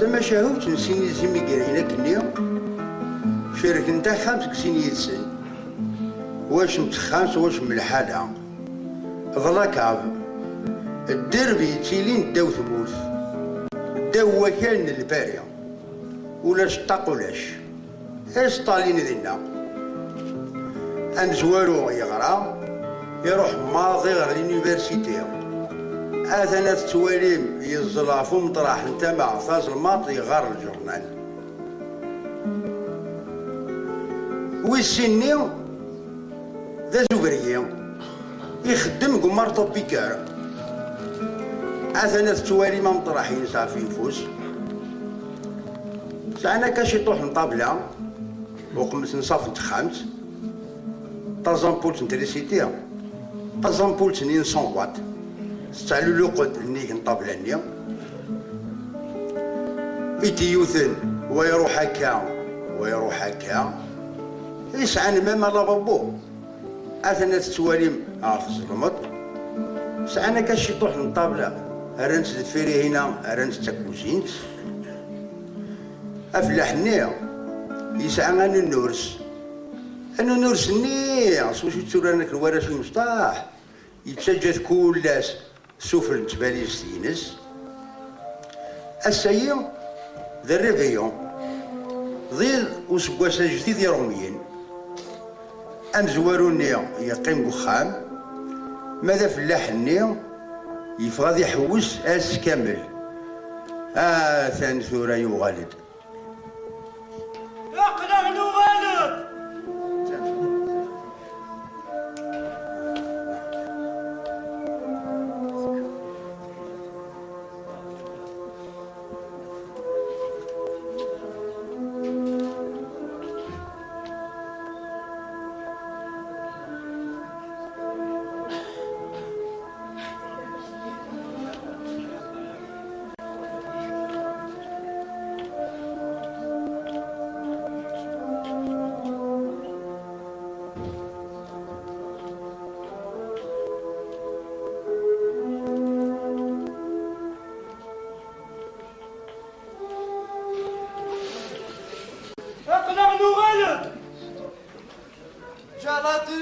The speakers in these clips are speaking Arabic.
تما شاهوت نسيني زيمي كاينه كني شارك نتا 5 سنين سن واش متخامس واش من الحالة ضلاكاب الدربي تيلين داو ثبوت داو وكالن البارية ولا شطاق ولاش ستالين ذينا انزوارو يغرا يروح ماضي غير لونيفرسيتي اثناء التواليم يزلافو مطرح نتا مع فاز الماطي غار الجورنال ويسيني ذا زوبرية يخدم قمار طوبيكار اثناء التواليم مطرحين صافي نفوس ساعنا كاش يطوح نطابلة وقمت نصاف نتخامت طازامبول تنتريسيتي طازامبول تنين 100 واط ستعلو لوقد نيك نطابلة نيا إيتي يوثن ويروح هكا ويروح هكا يسعى ماما لابابو اثناء التواليم في الظلمت ساعنا كاش يطوح نطابلة رانت الفيري هنا رانت تاكوزينت افلاح نيا يسعى انا النورس انا نورس نيا سوشي تورانك الورش المسطاح يتسجد كلاس سفل تبالي ستينس السيء ذا الريفيون ضيل وسكواسا جديد يروميين امزوارو نيا يقيم بخام ماذا فلاح النيا يفغاض يحوس اس كامل ثاني ثورة يغالد اقلع نغالد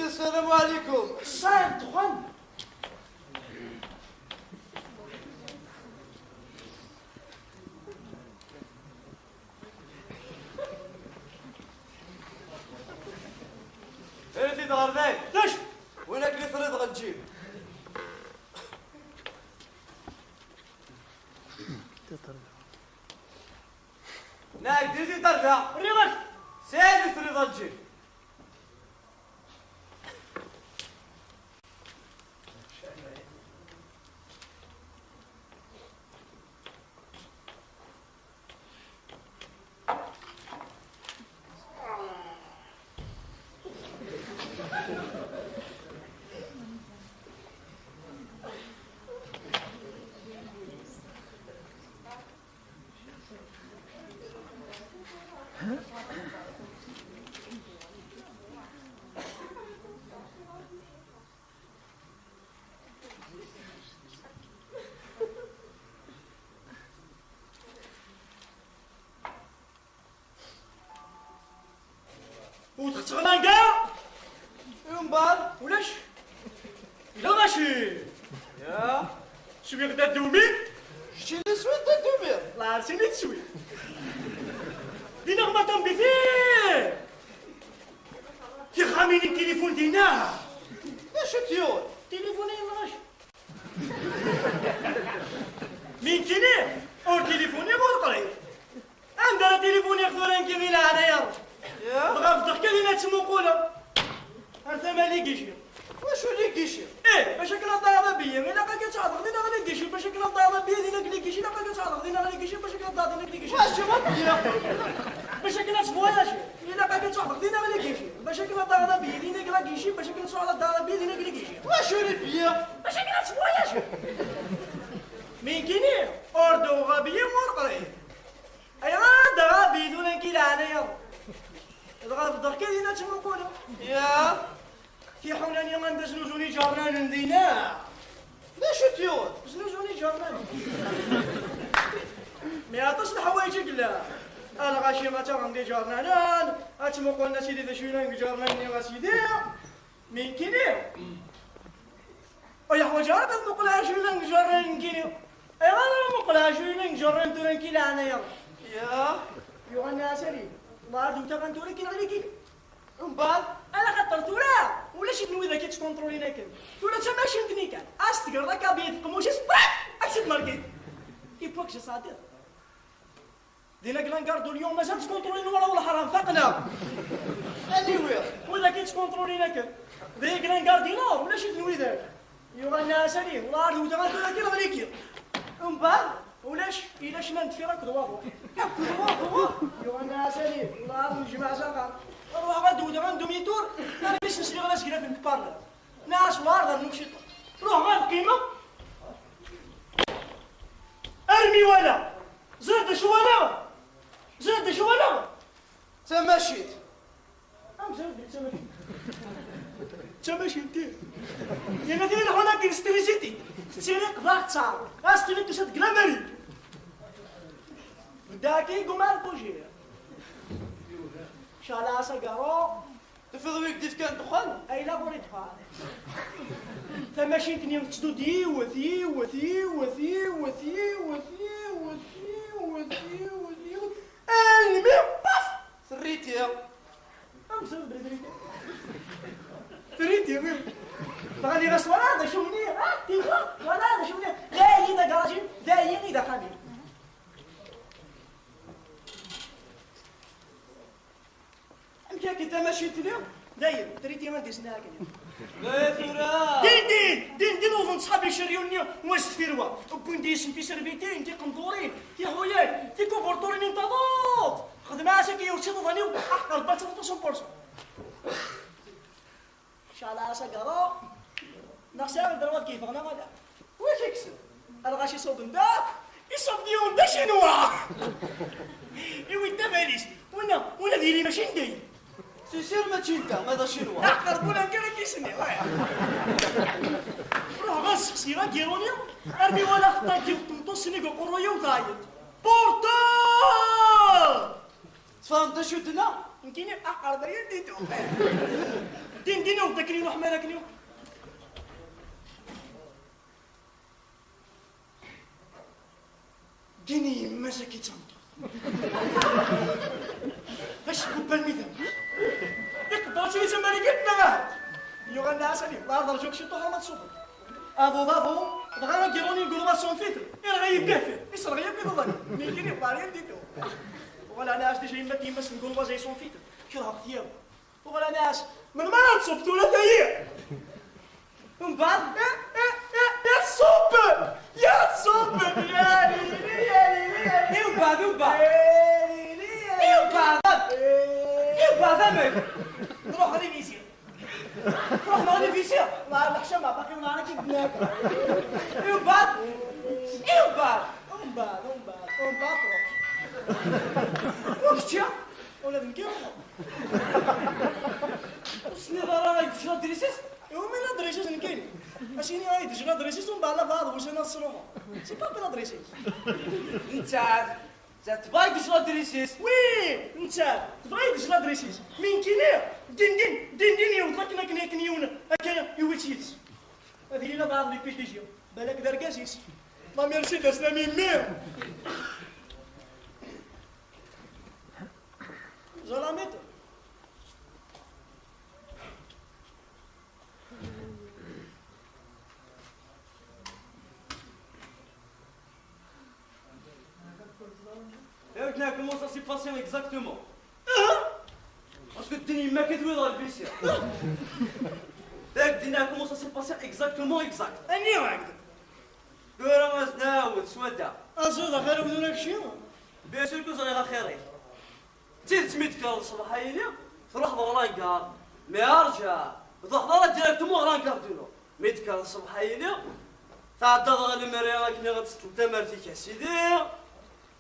السلام عليكم. السلام دخان. فين تدغر ذاك؟ ليش؟ وينك اللي فريض غنجيب؟ ناك ديري ترفع. ريمك. سالي فريض غنجيب. وتغنى كاع يوم بار ولاش لا ماشي يا شوي غدا دومي شتي اللي سويت تدومير الله عرفتيني تسوي دينا ما طنبي فيه تخاميني التليفون دينا اش تيون تليفوني ماش مين كيني اور تليفوني مرقري عندنا تليفوني خذوران كيمينا عليا يا بغا في الضحكه اللي تسمو قوله هذا مالي كيشي واش اللي كيشي ايه باش كنا ضايعه بيا مي لاقا كتعرض دينا غادي كيشي باش كنا ضايعه بيا دينا كلي كيشي لاقا كتعرض دينا غادي كيشي باش كنا ضايعه دينا كلي كيشي واش ما بيا باش كنا تفواياجي مي لاقا كتعرض دينا غادي كيشي باش كنا ضايعه بيا دينا كلا كيشي باش كنا تعرض ضايعه بيا دينا كلي كيشي واش اللي بيا باش كنا تفواياجي مين كيني اوردو غبيه مرقري ايوا دا غبي دون كيلا عليا دغا في الضحكه دينا تما نقولها يا في حولاني ما نداز نوزوني جارنا ندينا باش تيون زنوزوني جارنا ما تصلح حوايجك لا انا غاشي غاتا غندي جارنا نان اتمو قلنا سيدي ذا شوينا جارنا ني غاسيدي من كينيو ويا حوايج هذا نقولها شوينا جارنا كينيو اي انا نقولها شوينا جارنا تورن كيلا انايا يا يغنى سري الله دوتا غنتورن كي عليكي من بعد انا خطرت ولا ولا شي تنوي ذاك تكونترولينا كان ولا تا ماشي نتني كان استقر لك بيت قموشي سبراك اكسد ماركيت يبوك شي صادق دينا كلا نقردو اليوم مازال تكونترولينا ولا حرام فقنا اللي وير ولا كي تكونترولينا كان ذيك كلا نقردينا ولا شي تنوي ذاك يغنى سري الله دوتا غنتورن كي عليكي من بعد ولاش إلاش ننتفي راك دوابو يغنى سري الله نجمع زغار نروح غندو دابا ندومي تور انا باش نشري غلاش كنا في الكبار ناس وارد نمشي روح غير القيمه ارمي ولا زرد شو انا زرد شو انا تمشيت ام زرد تمشي انت يا نادي هنا كي ستريسيتي تسيرك ضغط صار استني تشد كلامري بداكي قمال بوجيه شالا سقارو تفضل كيف كان دخان اي لا بوريد فا تمشي تني تدودي وثي وثي وثي وثي وثي وثي وثي وثي المي باف ثريتي ام سبب تريتي ميم غادي غاس ولا هذا شو مني تيوا ولا هذا شو مني غاي اذا كراجي دايني اذا قادر كي تمشيت اليوم داير تريتي ما ديسنا كده لا ثورة دين وظن صحابي شريوني واش تفيروا وبونديس في سربيتي انت قندورين تي خويا تي كوبورتورين انت ضوط خدمه ساكي يوصلوا ظني احقر بات 100% شالا سقرا نخسر دروات كيف انا غدا واش يكسب انا غاشي صوب نداك يصوب ديون دا شنوا ايوا انت ماليش وانا ديري ماشي ندير سير ما تشيلتا ماذا شنو قربونا كان كيسني روح غاس سيرا كيرونيا ارمي ولا خطا كيف تمطسني قرويا وضايد بورتا تفهمت شو دنا يمكن اقرب يديتو دين وذكري روح مالك اليوم ديني مسكي تنطر باش كوبا الميدان يقدر شي يسمى لي قلنا يغنى اسالي لا درجوك شي طوح ما تصوب افو دغا كيروني نقولوا سون فيتر غايب كافي يصير غير كذا ظني ميكيني بارين ديتو ولا ناس دي جايين لك يمس نقولوا زي سون فيتر كره ثياب ولا ناس من ما تصوب ولا ثياب من بعد يا صوب يا صوب يا ليلي يا ليلي من بعد نروح غادي فيسير نروح غادي فيسير مع الحشمه باقي معنا كي بناك من بعد وقتها ولا نكيف وسني راه يدشوا دريسيس يوم من دريسيس نكاين اشيني غايد شغل دريسيس ومن بعد بعض واش انا الصرومه سي با بلا دريسيس انت تبغي يدشوا دريسيس وي انت تبغي تجلا دريسيس من كينيا دين يوطلك كنيون هكا يويتيت هذه لا بعض لي بيتيجيو بالك دار كاسيس لا ميرسي داسنا ميمير زلاميت Comment ça s'est passé exactement? Parce que Denis m'a qu'à dans le PC. Denis, comment ça s'est passé exactement exact? اني واحد قولوا مزناوت سودا. اصلا غير بدون لك شيء بيان سور كو زغير خيرين. تيل تميت كار الصباحيه تروح ضران قال ما يرجع ضحضره ديريكتومون ران كاردينو ميت كار الصباحيه تعدى ضغل المريا كني غتستلتا مرتي سيدي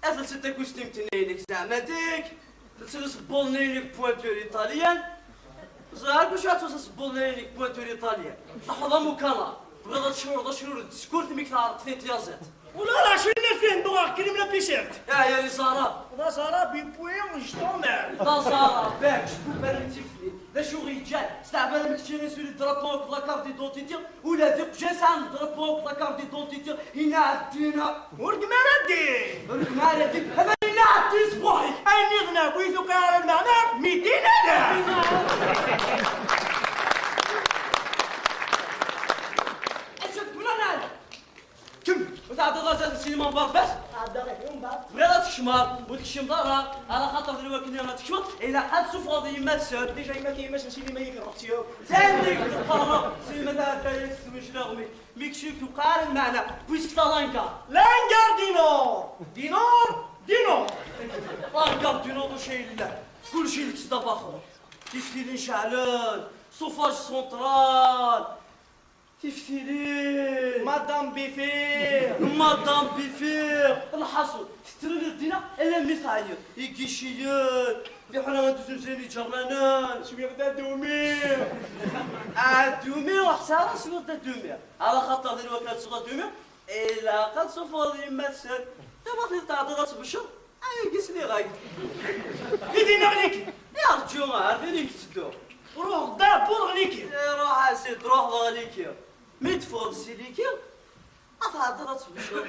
اثل ستة كوستيم تنينك زعما ديك تلسل سبولنينك بوانتور ايطاليان زعما كوش عطوس سبولنينك بوانتور ايطاليان لحظة مكانا بغض شهور تسكورت ميك تعرف تنين تيازات ولا راه شنو فين دوار كلمه بيسيرت يا لي سارة هذا صرا بيبوين جطومال لا سارة باك شكون بالك تفلي ذا شو رجال استعمل مكتشري سوري درابوك لا كارت ديدونتيتي ولا ذوك جاسان درابوك لا كارت ديدونتيتي هنا عدينا ورقمانا دي ورقمانا دي هذا هنا عدي صباحي اني غنا بويثو كار المعنى 200 انا اشوف من انا كم وتعطي غازات السينما بارباس بغيت تكشمر وتكشم دارها على خاطر دروك كنا ما تكشمر الا حد سوف غادي يمسر ديجا ما كيماش نسيني ما يكرهتيو زين تقرا سينما تاع دايس مش رغمي ميكشيك وقال المعنى بويسك تالانكا لانكار دينور لانكا دينور شيء لا كل شيء لك باخر تفتيلين شعلان صوفاج سونترال تفتيلين مدام بيفير الحصول تترن الدينا الا مثاير يكيشيان في حنا غندوزو زيني جرنان شويه بدا دومي دومي وحسارة شنو دومي على خاطر ذي الوكالة صغار دومي إلا قد صفر يمثل تبغي تعطي راس بشر أي قسني غايد يدينا عليك يا رجل عارفين يكتدو روح دابور عليك روح اسيد روح ضغليكي ميتفور سيليكي أفعد راس بشر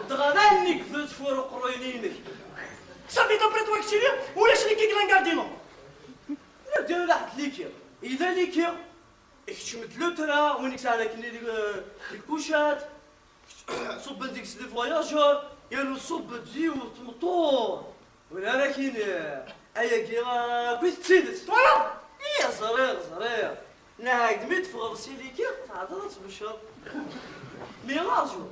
دغنانك ذو تفور قروينينك صافي دابريت واكسيلي ولا شريكي كلانكاردينو نبداو لحد ليكي إذا ليكي اكتشمت لوترا وينك ساعة كني الكوشات صب ديك سي فواياجور يالو صب ديو الموتور ولا راكين ايا كيما كنت تسيدت طلب يا صغير ناك دميت فوق سيليكي تعطرت بشر مي راجو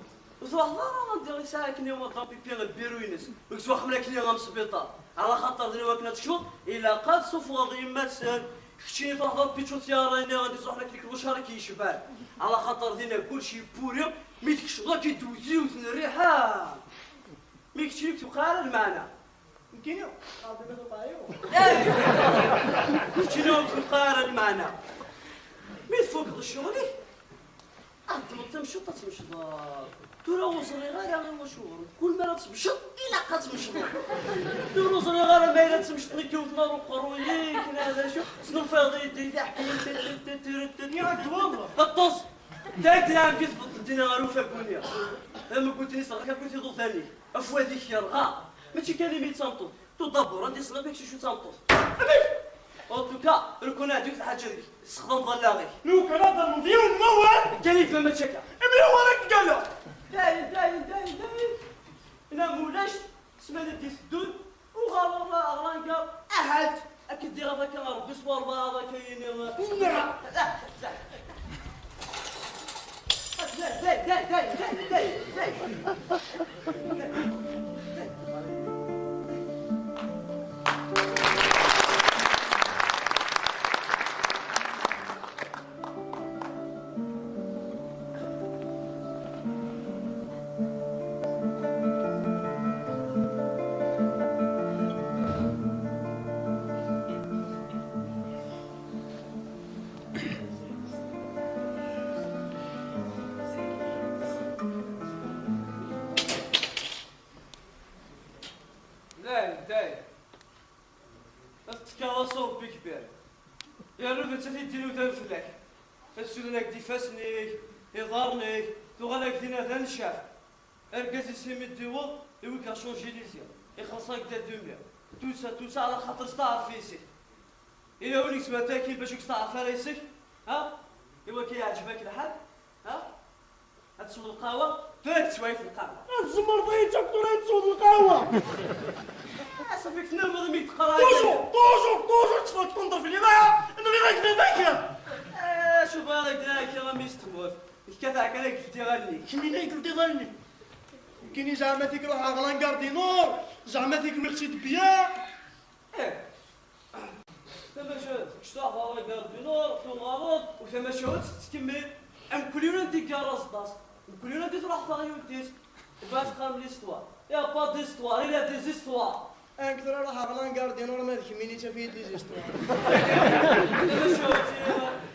وصراحة ما ندير ساعة كني هما طابي بيغ البيروينس وكسوا خمنا كني غام سبيطار على خاطر ذي وكنا تشوط إلا قاد صوف غادي يمثل كشتيني تحضر بيتشو تياريني غادي صح لك الوشارة كيشبال على خاطر دينا كلشي بوري ميتكش غا كيدوزيو الريحة ميكتشيك تقال المعنى يمكن قاضي ما تطايو كيتشينو تقال المعنى ميت فوق الشغلي تمشي تمشي ترى وصلي غير على مشهور كل مرة تمشي إلا قد تمشي ترى وصلي غير ما إلا تمشي تنكي وتنار وقرويك هذا شو سنو فاضي يدي حكيم يا والله الطوس داك عام كيف الدنيا غروفة كونيا لما قلت لي صغير كنت يضل ثاني أفواديك يا رغا ماشي كلمة سامطوس تدبر عندي صغير بيك شو سامطوس اوتوكا ركون هذيك الحاجه ديك استخدم ظلاغي لو كان هذا المضيع الممول قال لي فما تشكى امي هو راك قال له داين انا مولاش سمعت ديك الدود وغالر اغرانكا احد اكيد دير هذاك ربي صبر هذا كاين نعم داين تتكاوصو بكبير يا رب انت تديرو تنفلك تسولنك دي فاسنيك يضارنيك تغلق دينا ذا الشاف ارقز يسمي الديو يويك شونجي ليزيا يخلصك دا دوميا توسا على خاطر ستعرف فيسي إلا وليك سمعتاكي باش تستعرف راسك ها إوا كي يعجبك الحال ها هتسود القهوة ثلاث سوايع في القهوة الزمر ضيتك ترى تسود القهوة صافيك تنام هذا ميت قرايه توجور تفوت تنظر في الإذاعة إنه غير ذاك شوف هذاك دراك راه ميستموت الكثع كان قلتي غني كمين قلتي ظني كيني زعما فيك روح غلان كاردينور زعما فيك ميرسي بيان ثم شوت شطاح والله كاردينور في الغلط وثم شوت تكمل ام كل يوم ديك راس داس كل يوم ديك تروح فاغيو ديس باش قام ليستوار يا با ديستوار إلا ديزيستوار أكثر راح غلان كاردينور ما ذيك ميني تفيد لي زيستوار ثم شوت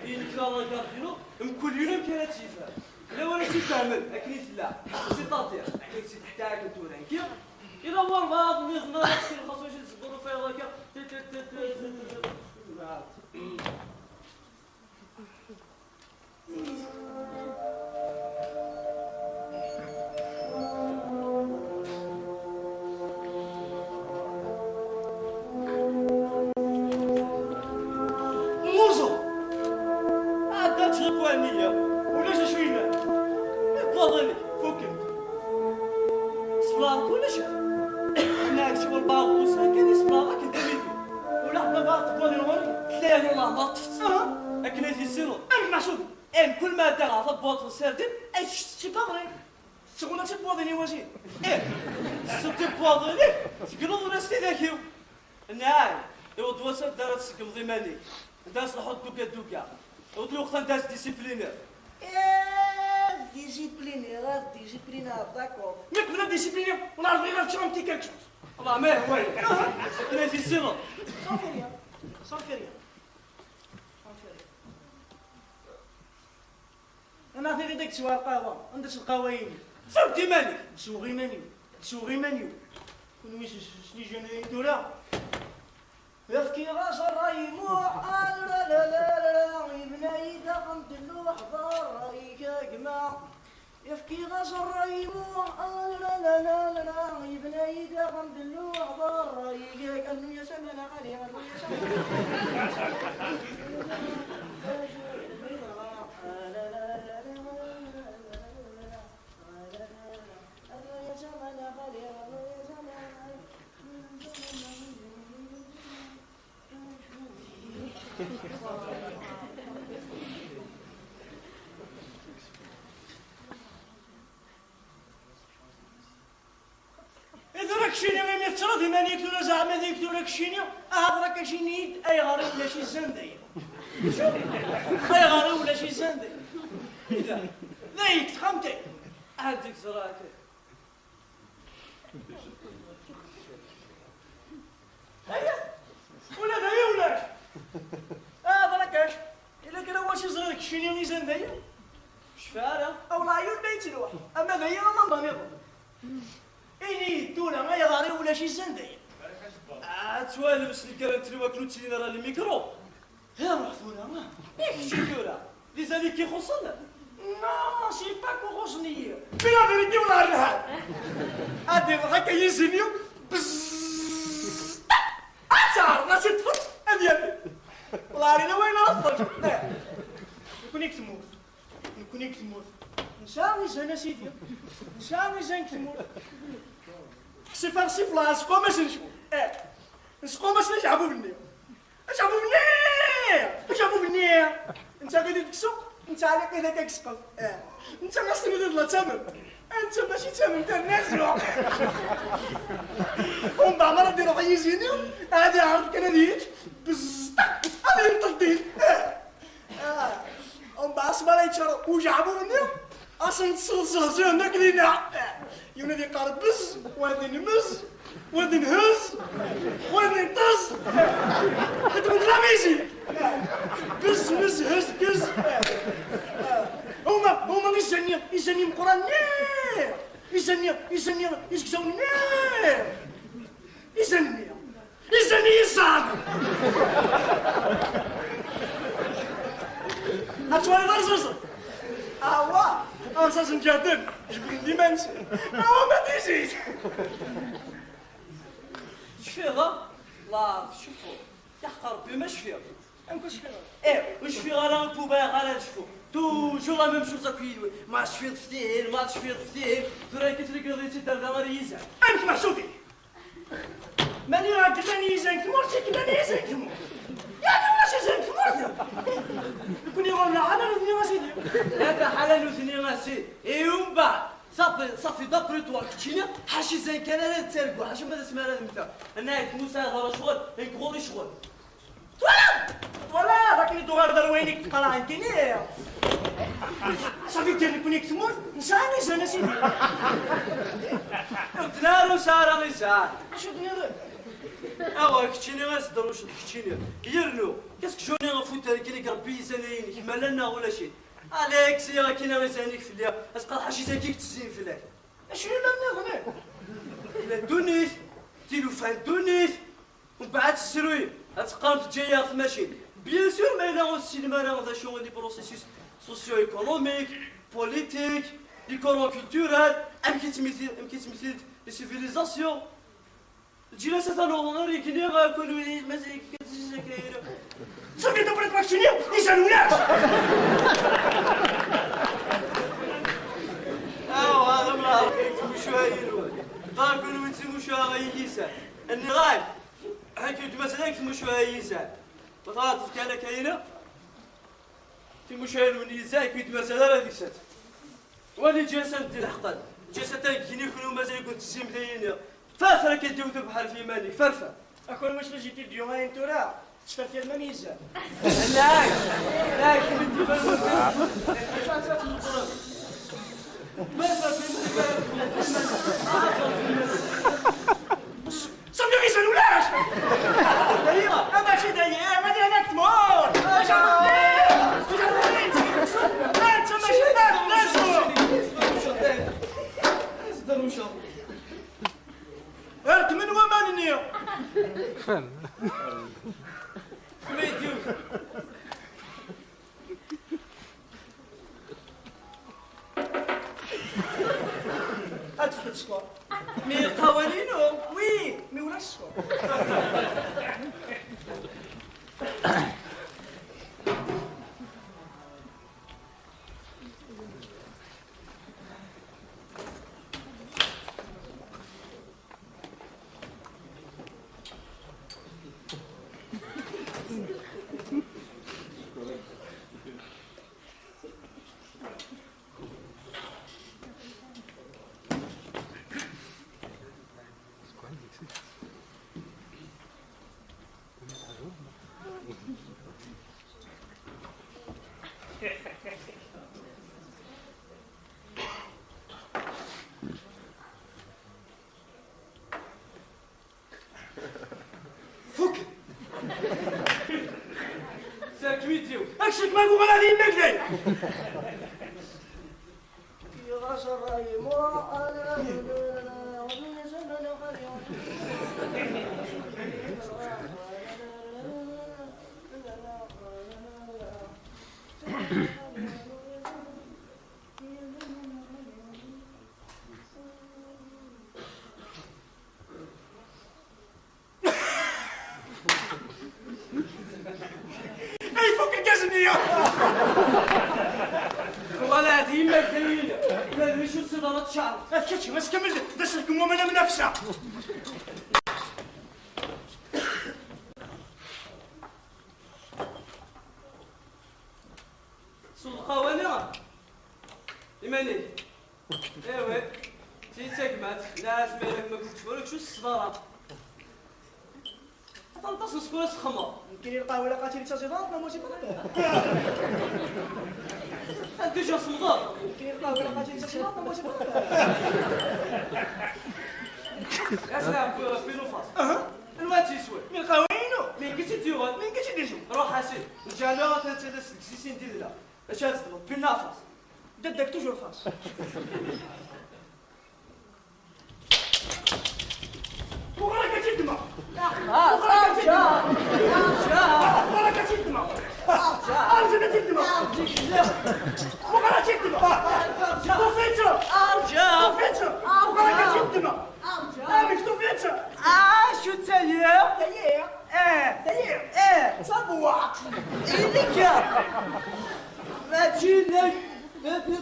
ينكر غاردينور كل يوم كانت تيفا لا ولا تفهمن اكيد لا سي تاطير اكيد سي تحت عاك تورانكي اذا هو البعض اللي خدنا خاصو شي تصبروا فيها هكا كل ما دار في بوط السردين اي شتي باغي تقول تي بوضيني واجي شتي بوضيني تقولوا الناس تذاكيو نعم يود وسط دارت سكم ضماني داس نحط دوكا ودلو وقت داس ديسيبلينير ديسيبلينير داكور ميك بلا ديسيبلينير ونعرف غير تشرم تي كالك شوز والله ما هو انا في السيرة صافي ريا انا في ديك سوار قهوه ندرس القهويين صوتي مالك سوغي مانيو كون ويش شني جوني دولا يفكي غاش الرايموح لا لا لا ابني دخلت اللوح ضريك جماع يفكي غاش الرايموح لا لا لا لا ابني دخلت اللوح ضريك انه يا سمن علي انه يا سمن إذا راك شيني ما يترد ما يكتب زعما يكتب راك شيني راك شيني أي غاري ولا شي زندي أي غاري ولا شي زندي إذا ذاك تخمتي هاديك زراك هيا ولا هيا ولا راكاش إلا كان واش زراك شيني ميزان ذايا شفارة أو لا يون بيت الواح أما ذايا ما نضمن إني دولا ما يغاري ولا شي زندي توالي بس اللي كانت الوكلو تسينا راه الميكرو يا محفوظة ما إيش تقولها لي زاني كي خصنا نو سي با كو خصني بلا فيريتي ولا الرحال أدير هكا يزينيو بزز أتعرف راسي تفت أدير والله رينا وين أصلا نكونيك تموت نساوي زنا سيدي نساوي زين تموت سي فارسي فلاس قوماش نشوف نسقوماش نجعبو بالنية نجعبو بالنية انت غادي تكسوق انت عليك اذا كتسقف انت خاصني ندير تمر انت ماشي تمر انت نازلو ومن بعد مرة ديرو غيزيني هادي عرفت كان هاديك بزطق هادي نطدي ومن بعد سما يتشرب وجعبو بالنية اصلا تصلصل هناك لينا يونادي قارب بز وهادي نمز وهادي نهز وهادي نطز هادو غلاميزي بز مز هز كز هما يسنيهم قران نير يسنيهم يسكسون نير يسنيهم يسان هاتوالي دارزوز أساساً جدا جبرين ديما نسي ما تيجيش شفيغة؟ لا شوفو يحقر ربي ما شفيغ أنكو شفيغة وش فيغ أنا نكوبا غالا نشوفو توجور لا ميم شوز أكيد ما شفيغ فتيل تراي كتريك غادي تدار دار يزعل أنت محسوبي ماني راك تاني يزعل تمورتي كيما يزعل تمور يعني واش يزعل تمورتي يكون يقول لا حلال وثني غاسيدي هذا حلال وثني غاسيدي ومن بعد صافي دابري توا كتشينا حاشي زين كان لا تسرقوا حاشي ما تسمع هذا نتا انا موسى هذا شغل يكغوري شغل ولا راك اللي دوغار دار وينك تقرا عندي صافي دير لك ونيك تموت نساني زين سيدي دنارو ساره غيسار شو دنيا اوا كتشيني ما صدروش كتشيني يرنو كاسك جوني غفوت هذيك اللي قربي سنين كما لنا ولا شي عليك سيارة كينا غيزانيك في الليل اسقط حاجة زاكيك تزين في الليل شنو لا نغني لا دونيس تيلو فان دونيس ومن بعد السروي غتقام تجايا في الماشين بيان سور ما إلا السينما راه غادا شو دي بروسيسوس سوسيو ايكونوميك بوليتيك ديكورون كولتورال ام كيتمثل لي سيفيليزاسيون تجينا ستنوغ ريكني غاكونوا لي مازال كاينه صافي دبرت ماكسينيا يسالوناش هذا ما عرفت شو هايلو طاكلوا يتسموا شو هايليسا اني غايب حكيت مثلا يتسموا شو هايليسا بطاطس كان كاينه في مشاهد ونيزاي كنت مثلا هذيك سات ولي جسد ديال الحقاد جسد كيني كلو مازال يكون تسيم داينه فرفره كديو بحال في ماني فرفه اكون واش جيتي ديو انت راه تشفر فيها الميزه لا كنت فرفه صافي ما يسالوناش دايره ماشي داير ما دير هناك تموت هرت من ومان النية فن ميديو ادفت السكور مي قوانينو وي مي ولا السكور فك ساك فيديو اكشك ما نقول انا لي مقلي يا غشر اي فك الكازنية ولا هذه ما كاين لا ليش الصدارات شعر افكتش ما تكمل دسلكم ومن منافسة سوق قوانين إيماني ايوا تيتاك مات لا سمعلك ما كنتش بالك شو الصدارات تنتص سكولا سخمه يمكن يلقاو ولا قاتل تجربات ما موجب انت جا صمدار يمكن يلقاو ولا قاتل تجربات ما موجب يا سلام بيلوفاس الوقت يسوي من قوينو مين قلت ديوغان من كتش ديجو روح حسين الجامعة تنتدس سيسين ديلا اش هتصدر بالنفس ددك توجور فاس وغرقة تدمى وغرقة تدمى وغرقة تدمى أرجع تدمى وغرقة تدمى طفيتها طفيتها وغرقة تدمى مش طفيتها شو تاير داير داير صبوع إليك ما تجيني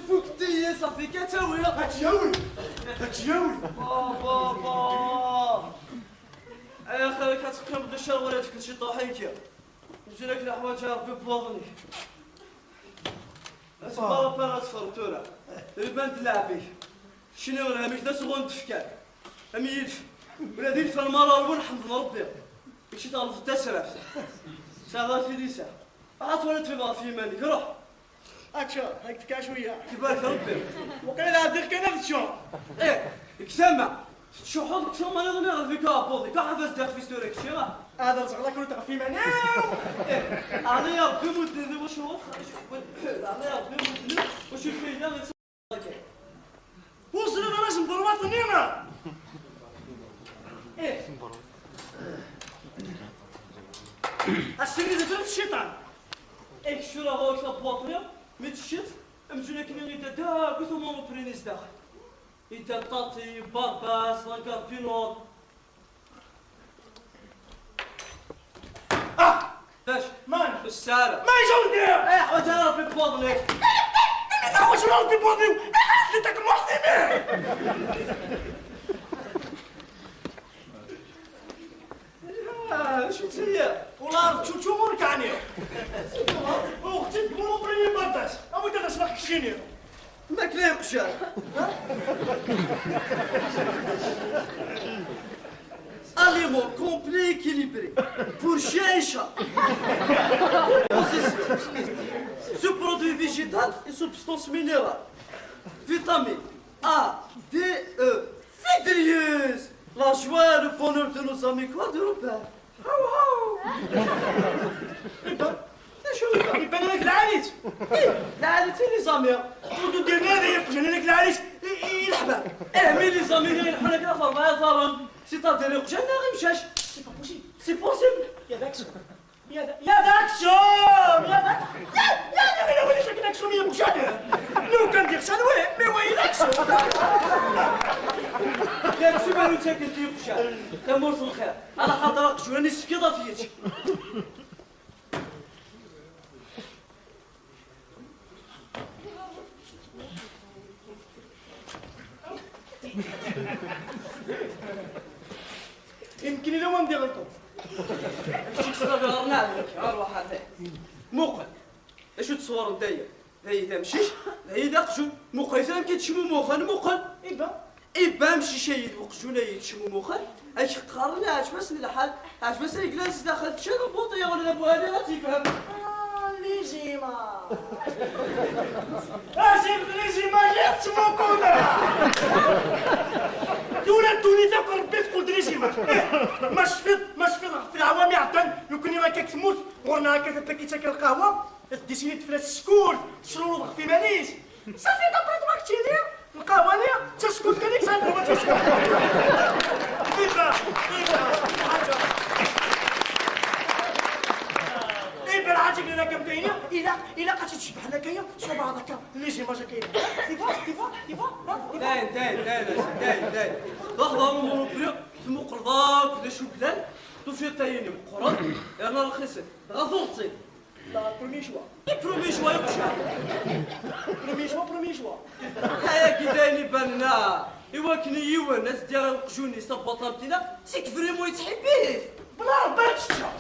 فوقتي صافي كتاوي هتجاوي هتجاوي بابا يا اخي كتقيم بدا الشهر ولاتك شي طاحيكيا نجي لك الحوايج ربي بوغني اسمع ربنا اصفر تورا البنت لعبي شنو ولا مش دا سغون تفكار اميلف ولا دير في المرة الأول الحمد ربي ماشي طالب في التسرع ساغا في ليسا عطولت في بغا في مالك روح أكشا هاك تكا شوية كبارك ربي وقيل هادير كذا في الشو ايه اكسامع شو حظك شو ما نظني غير فيك ابوضي كحفز داخل في ستوريك شيرا هذا رزق لك ولد في معناه. انا يا ربي مدني واش هو انا يا ربي مدني واش الفايده من وصل انا لازم ضربات نيمه. ايه السيري درت الشيطان. ايه شو راه هو كتاب بواطنيا متشت امزونا كنا نيدا دا كنتو مامو برينيس داخل يدا طاطي بارباس لانكار بينور. باش مان السالة ما يجوندي. ايه حوايج انا ربي بواطنيك انا تا واش ربي بوضيو اللي تاك محسنين. شو تسيا والله شو مركعني. اختي مو بريني برداش ابو دا تسمح كشيني. ما كلام قشال aliment complet équilibré pour chien et chat. Ce produit végétal et substance minérale, vitamines A, D, E, fidrieuse, la joie et le bonheur de nos amis quadrupèdes. شو يبان لك العريس. لا عرفتي لي زامير ودو دير هذا يقجن لك العريس يلحبها. مي لي زامير يلحقوا لك في 4 ثرن سيتادير يقجن غير مشاش. سي با بوسيبل. سي بوسيبل. يا داكسون يا داكسون يا ويلي شكل داكسون يا بوشاد. لو كان دير سانوي مي وين داكسون. كان شو بانو تاكل ديال بوشاد كمورت الخير على خاطر قجواني سكيضه فيتي. يمكن لو ما ندير لكم. شتي تصور نعلمك اروح هذا موقع اش تصور ندايا هاي ذا مشيش هاي ذا قجو موقع ثاني كيتشمو موخن موقع إبا مشي شي وقجونا يتشمو موخن اش قارنا اش بس الحال اش بس الكلاس داخل شنو بوطيه ولا بوالي لا تفهم. لي جيما اسيب لي جيما جات موكودا. دولا دوني ذاك ربي تقول لي جيما. ما شفت في العوامي عطان لو كني راك تموت ورنا هكا تبكي تاكل القهوه ديسيني تفلات السكول تشرو في مانيش صافي دابا ماك تيدير القهوه نيا تسكت كانك صافي ما تسكت. ايبا العاجل اللي راك مبينه الا قاتي تشبح هكايا صوب هذاك اللي جي ماجا كاين. تيفا داين ضغط من بريق المقرضات ولا شو بلان تو في تايني مقرض انا رخيصه غاضوطي. لا برومي شوا برومي شويه وشا برومي شوا هيا كي دايني بنا ايوا كني يوا الناس ديال قجوني صبطامتينا سيك فريمون يتحبيه بلا رباتشا.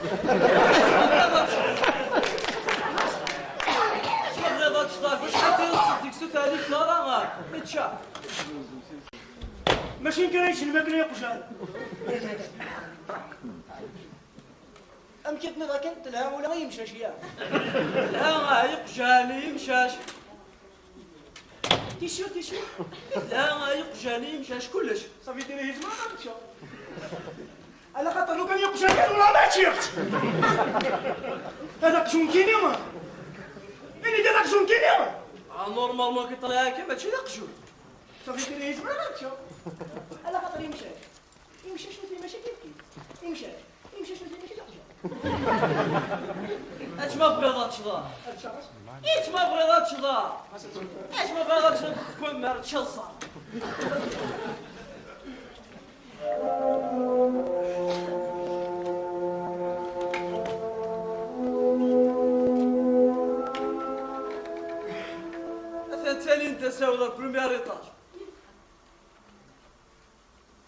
شنو هذا الشطار واش حتى ديك سوت هذيك لا راه متشا ماشي كاينش الماكله يقجال. ام كتني ذاك انت لا ولا ما يمشاش يا لا يقجاني يمشاش تيشو لا يقجاني يمشاش كلش صافي ديري هزمه ما مشى على خاطر لو كان يقجال ولا ما تشيخت. هذاك شون كيني ما اني داك شون كيني ما نورمالمون كيطلع هكا ماشي قجون صافي ديري هزمه ما مشى على خاطر يمشى شنو ماشي كيف يمشى شنو ماشي تقجال. اش ما بغيضات شضا اش ما بغيضات شضا اش ما بغيضات شضا كون مرت شصا. الثاني انت ساوي البريمير ايطاج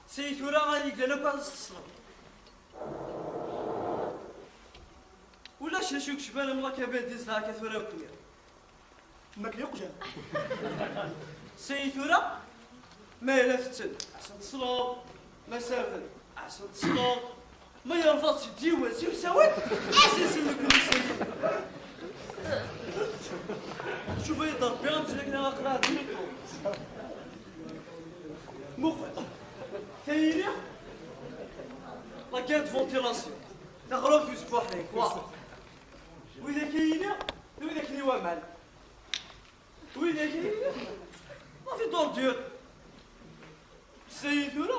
سي ثورا غادي يقلب على الصلاة ولا شاشوك شبان ملا كبان ديز هاكا ثورا وكلير ماك يقجال. سي ثورا ما يلفتن احسن تصلو ما سافن احسن تصلو ما يرفضش ديوان وساوي احسن سلك السيد. شوف يضرب بيان تلقنا غاقرا ديكو مخ ثاني لا كانت فونتيلاسيون تغرب في اسبوع حريك واضح واذا كاينه واذا كاين ومال واذا كاينه ما في دور ديال السيد ولا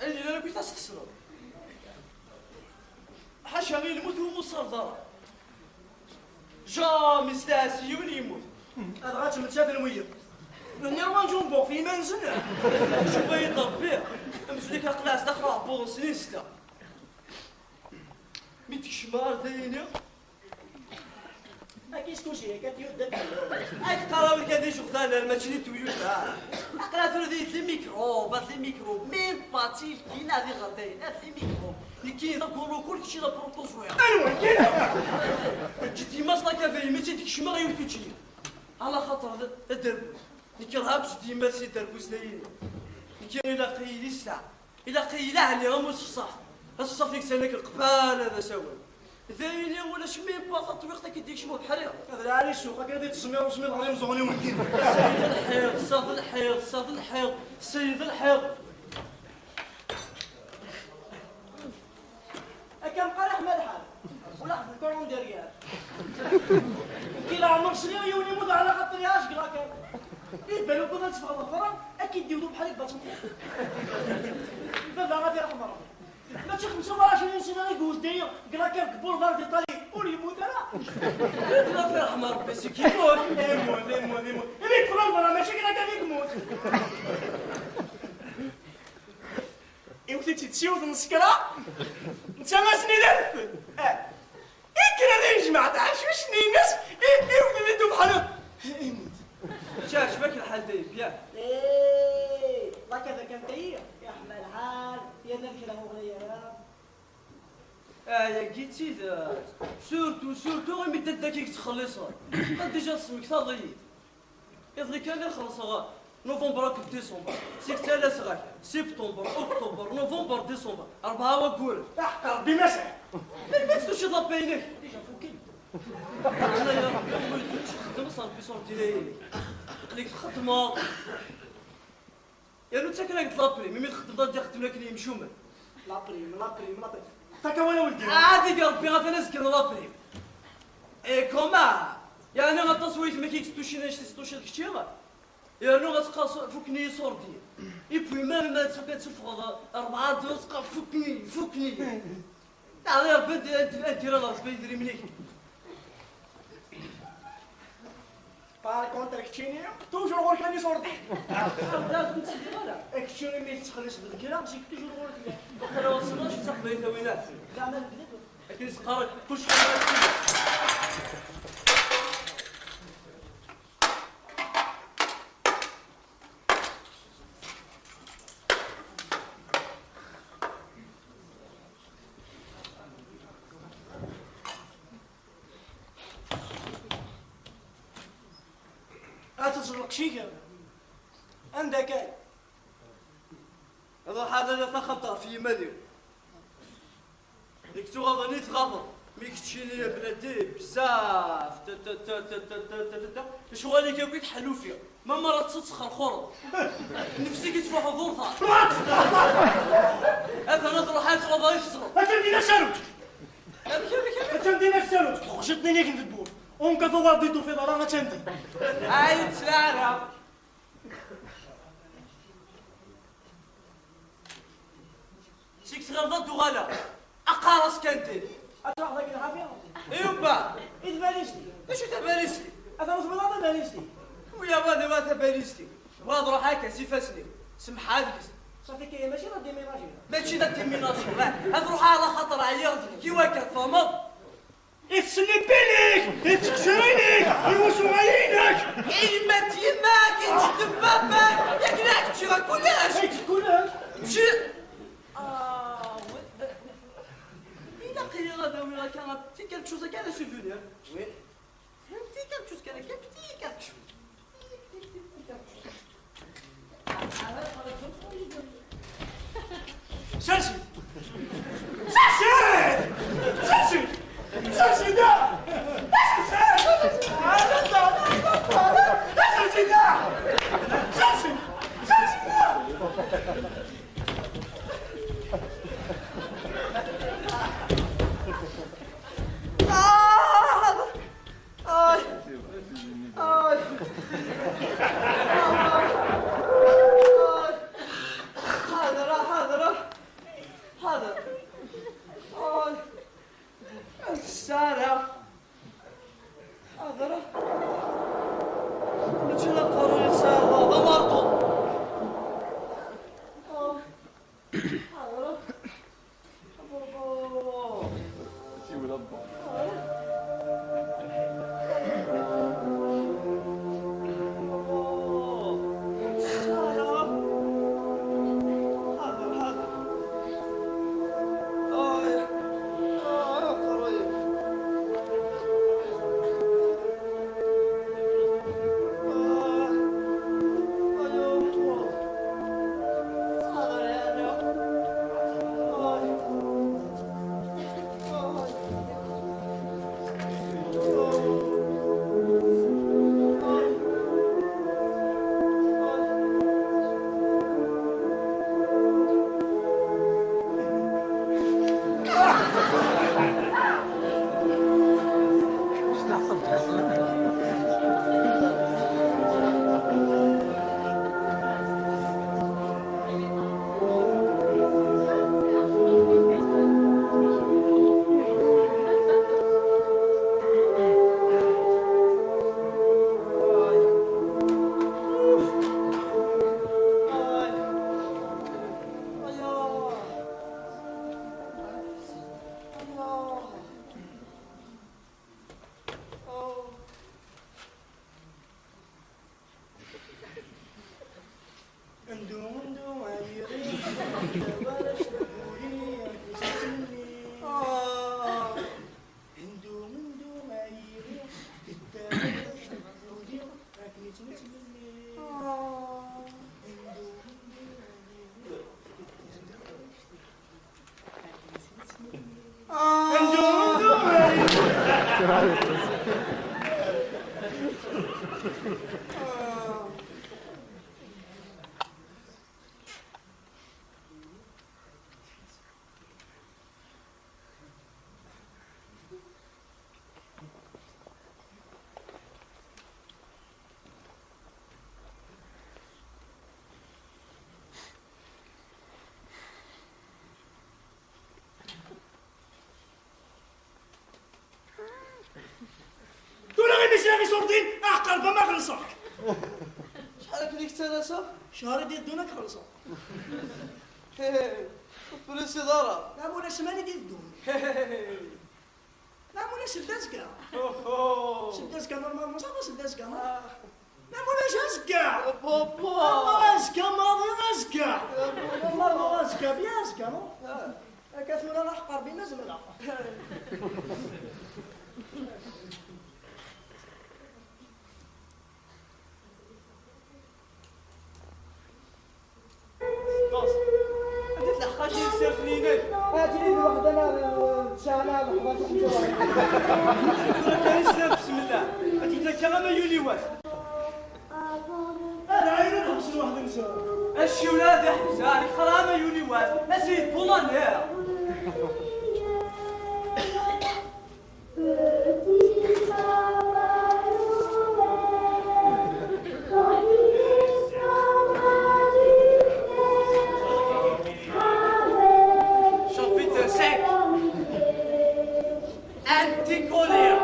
انا كنت استخسر حاشا غير الموت ومصر دار جامي ستاسي وين يموت هذا غاتش متشاف الموير نيرمان جونبور في منزل شو بغا يضرب بيه امس ديك القلاص داخل بون سنين سته ميتك شمال ثاني كيس كلشي كتيود هاك قراوي كان ديجو خدانا الماتشي تويوت قرات له دي ميكروب هاد لي ميكروب ميم باتيل كاين هادي غادي هاد لي ميكروب اللي كاين داكورو كلشي لا بروتوزويا ايوا كاين جدي ماصلا كافي ميتي ديك الشمال يوفيتشي على خاطر الدربوس اللي كيرهبش ديما سي دربوس لاين اللي كاين الا قيل الساعه الا قيل عليه غموس الصف الصف ديك سنه القبال هذا سوا ثاني ولا شمي با تطويق كيديك شمو بحريق هذا على السوق كان تسمير وسمير عليه مزغوني ومكين سيد الحيض صاد الحيض صاد الحيض سيد الحيض كان قرح ملحان ولاحظ الكورون ديريال كي لا عمر صغير يوني مود على خاطريهاش كرا كان يبانو كنا تفغل الفرن اكيد ديودو بحال هكا تنطيح فهذا غادي رحم ربي ما تشي 25 سنه يقول داير كرا كان بولفار دي طالي وليموت انا لا في رحم ربي سي كيموت يموت يميت فرنسا ماشي كرا كان يموت إيوتي تسيوط نسكرا انت ما سني دارت كنا ذي جماعة عاش واش الناس إيوتي ذي دوب بحال يموت شاف شباك الحال داير ياك لا كذا كان داير يا حمال الحال يا ذا الكلام وغير يا قيتي ذا سورتو غير مدة داكيك تخلصها ديجا سميك تضيد يضلي كان اللي خلصها نوفمبر هاك ديسمبر سيكتالا صغار سبتمبر اكتوبر نوفمبر ديسمبر 4 وكول احكى ربي مسح ما تفتوش يضرب بينك ديجا فوكي انا يا ربي ما كنتش خدام صافي صورتي لي قليك الخدمه يا نو تاكل هاك لابري ملي تخدم ديال خدم لك يمشومن لابريم تاكا وانا ولدي عادي يا ربي غادي نسكن لابري اي كوما يعني غتصويت ما كيكستوشي ناش تستوشي كشتي يا نو غتبقى فوكني صورتي ايبوي ما كتشوف 4 تبقى فوكني يعني يا ربي انت راه ربي يدري منيك بار كونتر كتشيني توجور غور كاني صورتي لا كنت سيدي ولا كتشيني ملي تخلص بالكلام ماشي توجور غور كاني انا وصلناش صاحبي ثوينات زعما بديت لكن سقارك كلشي تسرق شيكا عندك هذا هذا اللي خطر في مالي ديك تو غادي نتغافر مي كتشيني يا بلادي بزاف شغالي كيبغي يتحلوا فيها ما مرات تسخر خرب نفسي كيتفوح ظروفها انا نروح حيت غادي يفصلوا اتمدينا سالوت اتمدينا سالوت خشتني ليك ندبور اون كفوا غادي في ضرا ما تندي هاي تسعره سيك غلطات وغلا اقارص كانتي اتروح ذاك العافيه ايوبا اذ باليستي ايش تباليستي انا مش بلا باليستي ويا بادي ما تباليستي وهاد روح هكا سي فاسني سمح هذيك صافي كي ماشي غادي ميناجي ماشي داك الميناجي هاد روح على خاطر عيرت كي واكل فمض يتسلي بينك يتكسرينك يوسو عينك يمات يماك يتشد باباك ياك راك تمشي غا كلش كلش مشي إلا قيل غدا ولا كانت تي quelque chose à se souvenir oui تي quelque chose qu'elle a petit quelque chose سلسل ده غير صورتين اعقل بما خلصك. شحال كليك تناسا؟ شهر ديال دونك خلصك. فلوس دارا. لا مولا سماني ديال دون. لا مولا سداسكا. سداسكا نورمال ما صافا سداسكا. لا مولا جازكا. بابا. ازكا ماضي ازكا. والله ازكا بيازكا نو. كاثونا راح قربينا زملا. بسم الله غادي لك كلام يوليوات انا عايز نحبس واحد نساء الشي ولاد يحبس هذيك خرامه يوليوات اسيد بولا نهار chapitre 5 anticolère.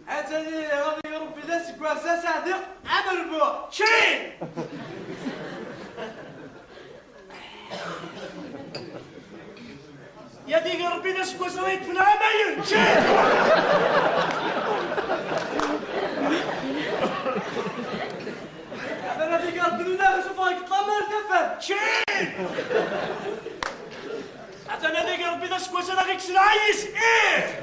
أتاني غادي يربي ناس كواسا صادق عمل بو شين يا ديك ربي ناس كواسا يدفن عمايل شين أنا ديك ربي لنا شوف هاك طمر كفر شين أتانا ديك ربي ناس كواسا غيك سنعيس إيه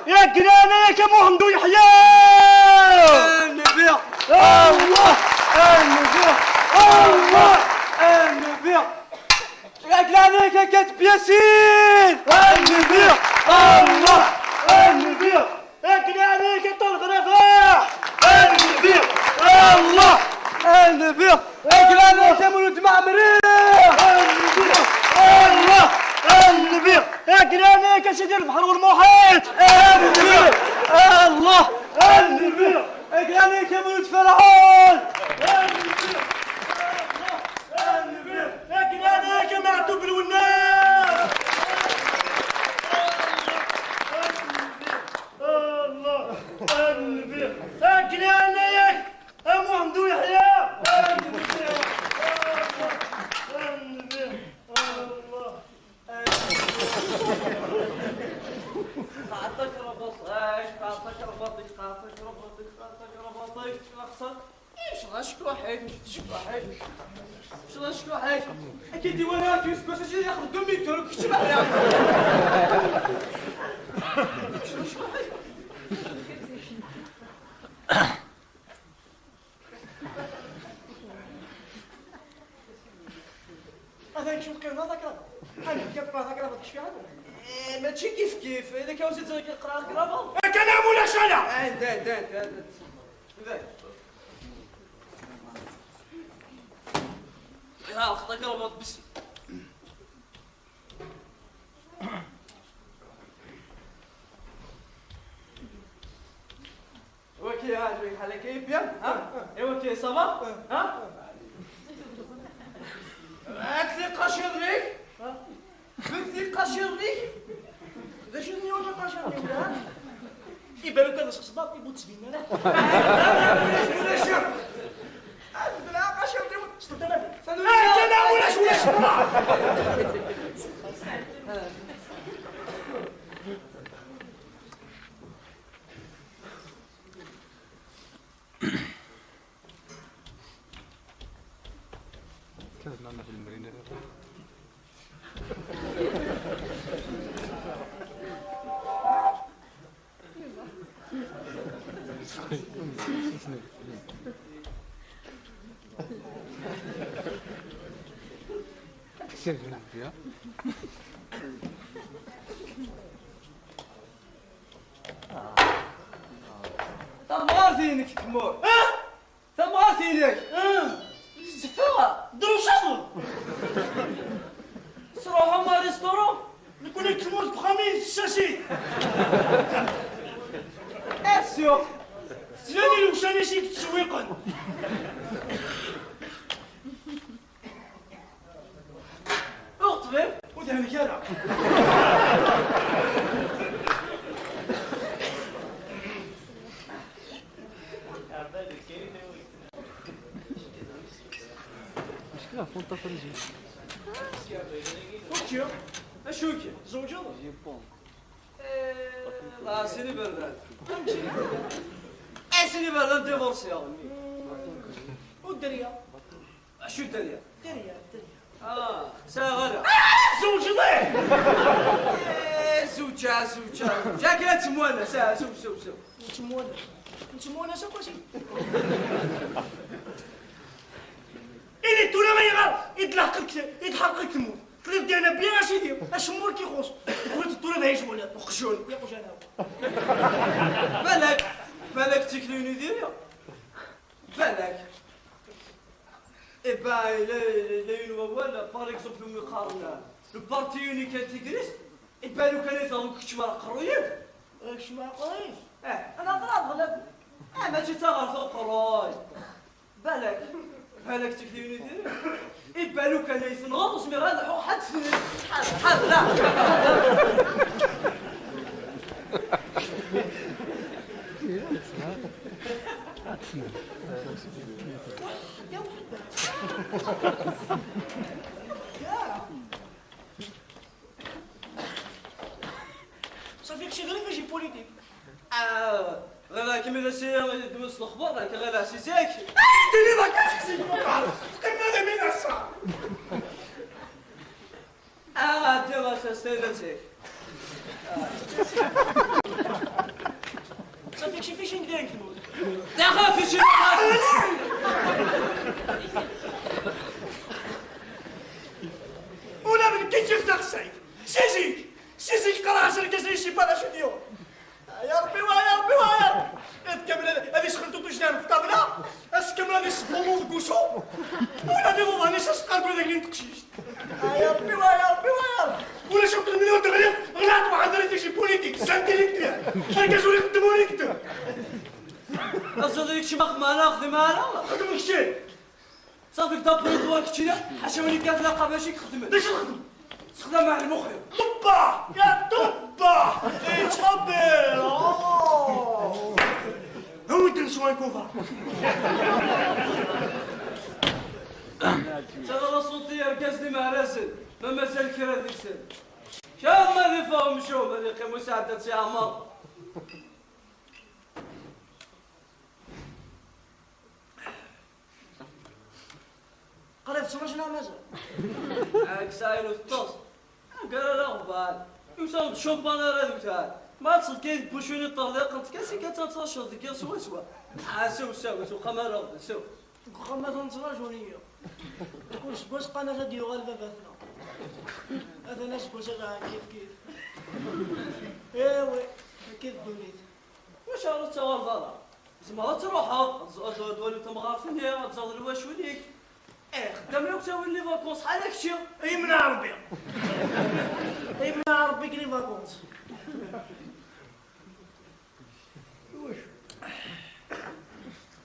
يا قنانة يا كمهندو يحيى النبي الله النبي الله النبي يا قلانيك يا كاتب ياسين النبي الله النبي يا قنانة يا طلق رفاح النبي الله النبي يا قلانيك يا مولود معمري النبي الله النبي يا قنانة يا سيدي البحر والمحيط النبي الله النبي يا قلانيك يا مولود فرعون النبي النبي يا قنانة يا معتوب الوناس الله النبي يا قنانة يا مهندو يحيى النبي النبي الله قاعدتك ربطك قاعدتك ربطك قاعدتك ربطك قاعدتك ربطك اخسر ايش الله شكون حاجه اكيد وانا كيف باش اجي ياخذ 200 تورو كنت باغي هذاك شوف كان هذاك انا كيف هذاك راه كيش فيها ماشي كيف اذا كان وزيد كيقرا كرافه كان ولا انا انت ها خطا كرافه بس اوكي ها جوي حالك كيف يا ها اوكي صافا ها قلت لي قشر ليك قلت لي قشر ليك ذا شنو يوجد قشر لي ولا يبان كذا صباط يبوت سبينا لا ولا شر لا قشر لي استنى انا ولا في المرينة تمارتينك تمور تمارتينك استفا دروشاطو صراحة ما ريستورون نكون لك تموت بخميس الشاشي اسيو سلامي لو شاني شي تسويقا اغطبي ودهن كذا مشكلة فونتا فريجي وكيو اشوكي زوجة لا سيني بردان سيني بردان ديفورسيا والدريا شو الدنيا دريا ساغرة زوجة زوجة كلا تموانا سو نسمونا سكوشي إلي تونا ما يغار يتحقق تموت قلت انا بيان اسيدي اشمور كي خوص قلت تونا ما يشمون وخشون يا خوش انا بالك تكلوني ديريا بالك إبا لا ينوال بار إكزومبل مقارنة البارتي يونيك انتيغريست إبا لو كان يفهم كشمار قرويين كشمار قرويين أنا غلب ما جيت أغرف قروي بالك تكلوني ديريا إبا لو كان يفهم اسمي غالحو حد لا صافي شي غير فاجي بوليتيك غير كيما لا سي دوز الخبر غير سي زاك ديري ذاك سي فكرنا هذا من الصعب ديما سيدتي صافي شي فيش ندير تموت داخل في شي ولا من كي تشرت السعيد سيزيك قرا 10 كاس شي باراشوت ديور يا ربي ويا كامل هذه سخنتو توجنا في الطاوله كامل هذه سبومو كوشو ولا دي ماني ساسقال بهذاك اللي نتقشيش يا ربي ولا شفت المليون دغيا غلط واحد درتي شي بوليتيك سانتيليكتوال هاك كازولي يخدموا لك انت اصلا ديك شي مخمانه خدمها خدم كشي صافي دابري دوار كتير حاشاوني كتلاقى ماشي خدمت باش نخدم تخدم مع المخرج طبا يا طبا تخبر هو تنسوا كوفا ترى صوتي ركزني مع راسل ما مازال كرا ذيك السنه شاف ما ذي فهم شوف هذيك مساعدة سي عمر قريت 12 مازال. سايلو الطوس قال لا غبال يوصل الشومبان راه دوتها ما تصد كاين بوشوني الطريق انت كاسي كتنتشر ديك سوا سوا سو قمر سو ما تنتراجونية كل سبوس قناة ديو غالبا باتنا هذا ناس سبوس هذا كيف ايوه كيف دونيت واش راه توا الفضا زعما تروحها تولي تمغارفين يا تزاد الواش وليك خدام لك تاوي لي فاكونس على كشي اي من عربي اي من عربي كلي فاكونس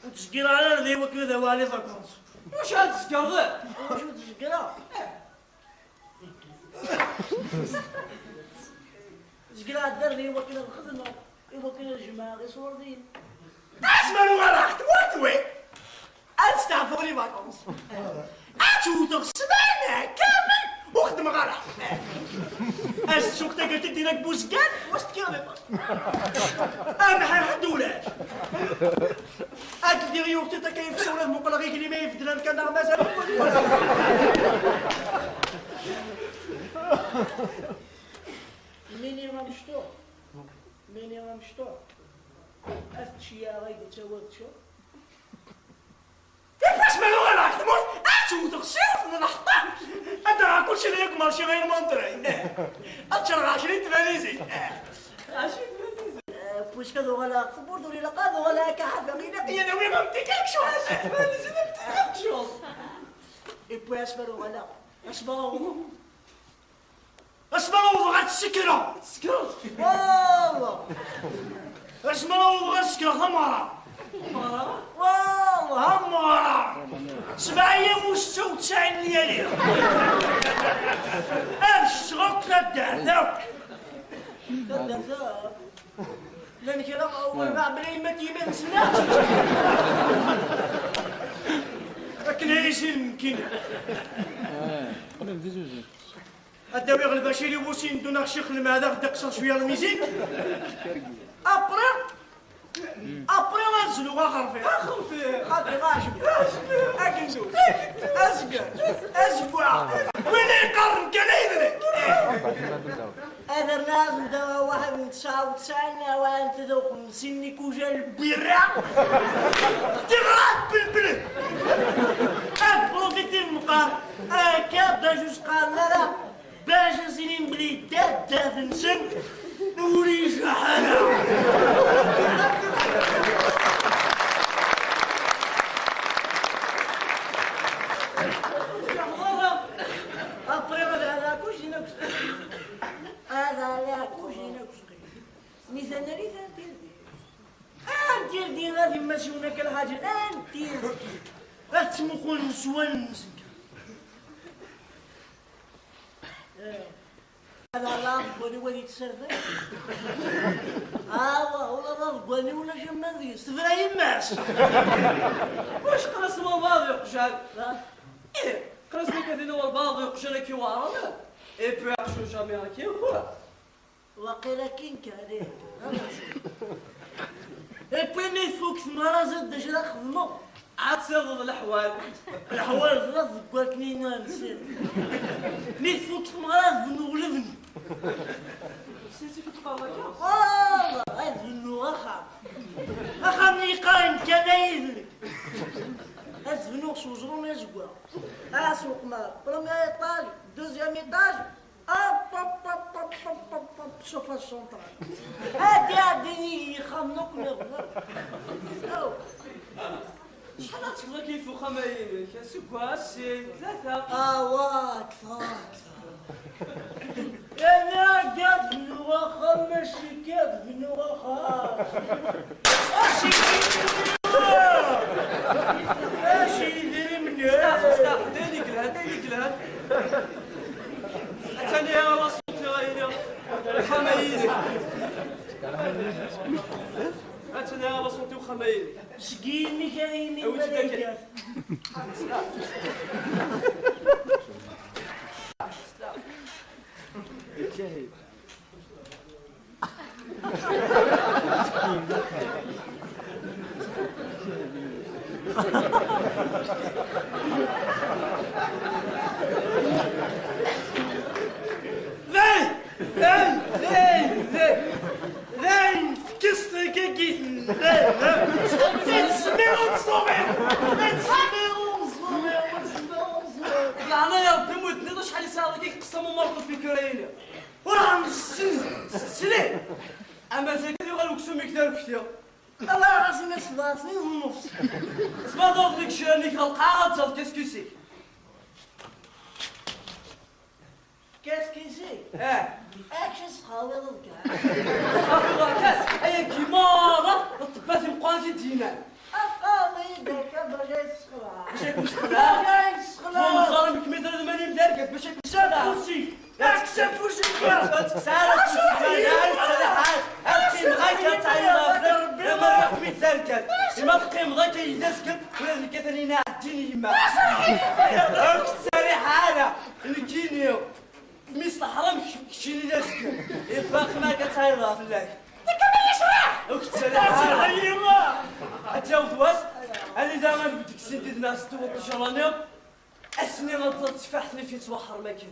وتسكر على ذي وكذا والي فاكونس واش هاد السكر ذا واش تسكر تسكر على الدار ذي وكذا الخدمة وكذا الجماعة يصور دين اسمع له غلط واتوي استعفوا لي فاكونس اتو سمعنا كامل وخدم غلط السوق تا قلت ديالك بوزكان واش تكامل انا حدولاش اكل ديال يوقت تا كاين في سوره مقلغي اللي ما يفدلان كان مازال ميني راه مشطوح ميني راه مشطوح افتشي يا غايد تشاورت شو كيفاش ما لو غير تموت اتو تغسيف من الحطام انت راه كلشي اللي يكمل شي غير مونطري اتشرع 20 تباليزي 20 بوش كذا ولا صبور دوري لقاد ولا كحفه غير يا نوي ما متكلك شو تباليزي ما متكلك شو اي بو اسبر ولا اسبروا غات السكره والله اسبروا غات السكره همره والله همره 7 ايام و 96 ليالي الشغل ثلاث لان كده اول ما عملي ما تيما نسناش لكن ايش يمكن الدواء غلبا شي لي وسين دون شيخ الماذا غدا شويه الميزيك ابري غنزلو اخر فيه خاطري غاشبي اكندو اسبوع وين يقرن كليدني هذا لازم دواء واحد من 99 وانت 53 كوجا البيرة تغرق بالبلد بروفيتي المقام كابدا جوج قال لا باش سنين بلي دات نسن نوري شحالة ندير دي غادي ماشي هناك الحاجه ندير غتسمقوا نسوان هذا لا بوني وليد سرفي ولا راه ولا جمال سفرا يماس واش قراس الباضي وقشال ايه قراس لي كدير هو الباضي وقشال كي وارا اي بي شو جامي كي هو واقيلا كين كاري اي فوكس مرة زاد دجا خدمو عاد سير الحوال غلط قالكني نسير ني فوكس مرة نولفني نسيتي كتقال هكا والله غيزنو اخامني قايم كنايزني ازفنو شوجرون يا جوا اسوق ما بروميير ايطاج دوزيام ايطاج شوف الشونطرال هادي عديني يخمنوك نغنر شحال تقدر كيفو خمايلك سكوا سي 3 كفا انا قاد بنوغا خمس كاد بنوغا اشي يدير مني استاح ديني كلها ثاني يا راسك غايله خمايلك ثاني يا راسك وخمايلك سقيني كايني ملائكه خصهم مرضوا في كراينا وراه مسجل سلي اما زكريا غنوكسو مقدار كثير الله راسنا صباطني ونص اسمع دوك لك شاني كالقاعد صافي كاسكوسي كاسكيسي اكش صحاوي الكاع كاس اي كيمارا طبات القوانتي دينا الله يديك باش يسخلا باش يكون سخلا باش يسخلا هو ظالم كمية هذا ماني مداركات باش يكون سخلا كرسي لا تكسب وشك ما تقيم غير كيدسكت ولا كثاني نعديني يما سريح انا نكينيو مثل حرام كشيني داسك باقي ما كتايرها في الله وكنت سريح انا اتجاوز واس انا دائما بدك سيدي الناس توطي شرانيو اسني غتزاد تفاحتني في صباح رماكن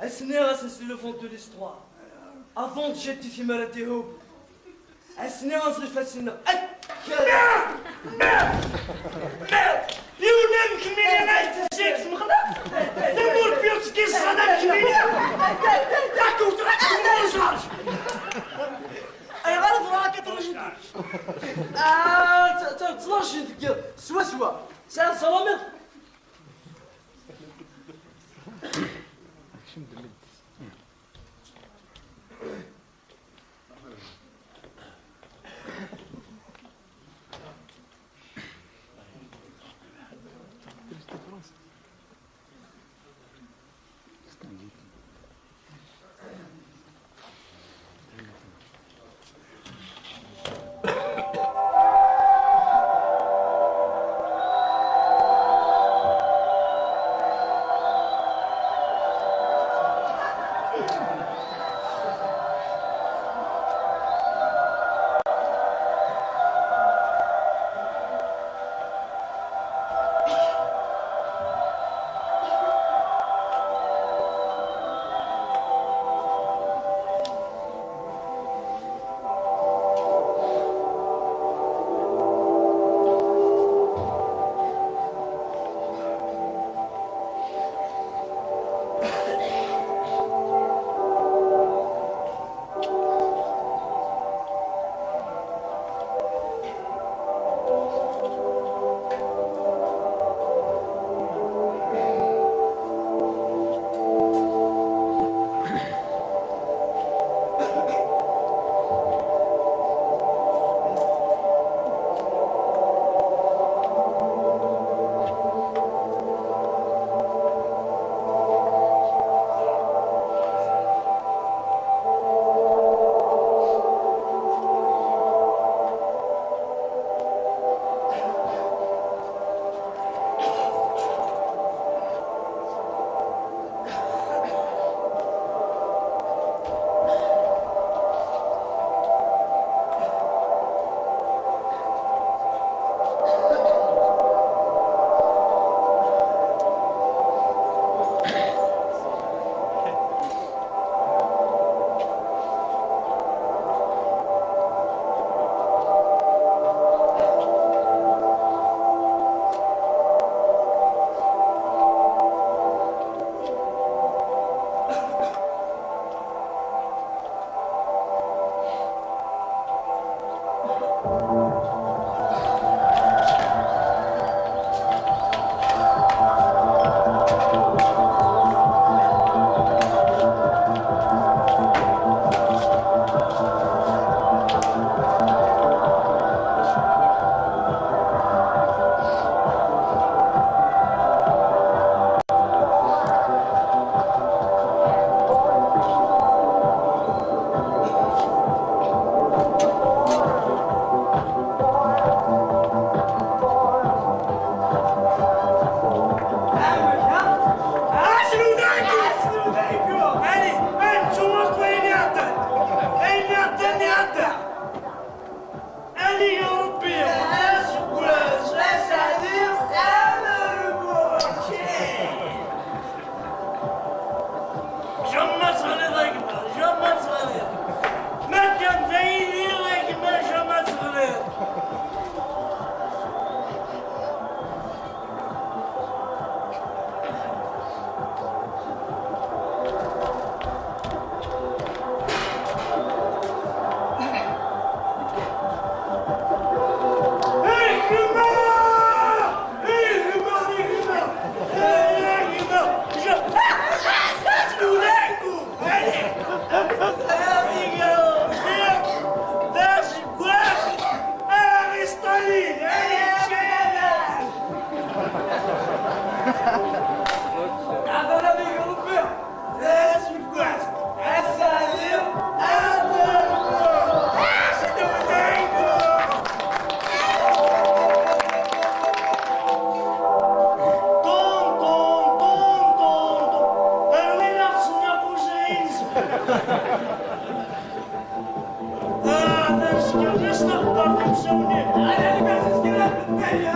اسني غنسلسل لو فون دو ليستوار افون جدي في مراتي هوب اسني غنصلي فاسنا يونان كمينة نايت السيكس مخلق دمور بيوتسكي الصدام كمينة تاكو تراكو موزرج اي غلط راكي ترجي تلاش يدك سوا سال صوامي هذا سكر نستغفر في مسوني. انا اللي بس سكرات بالتاير.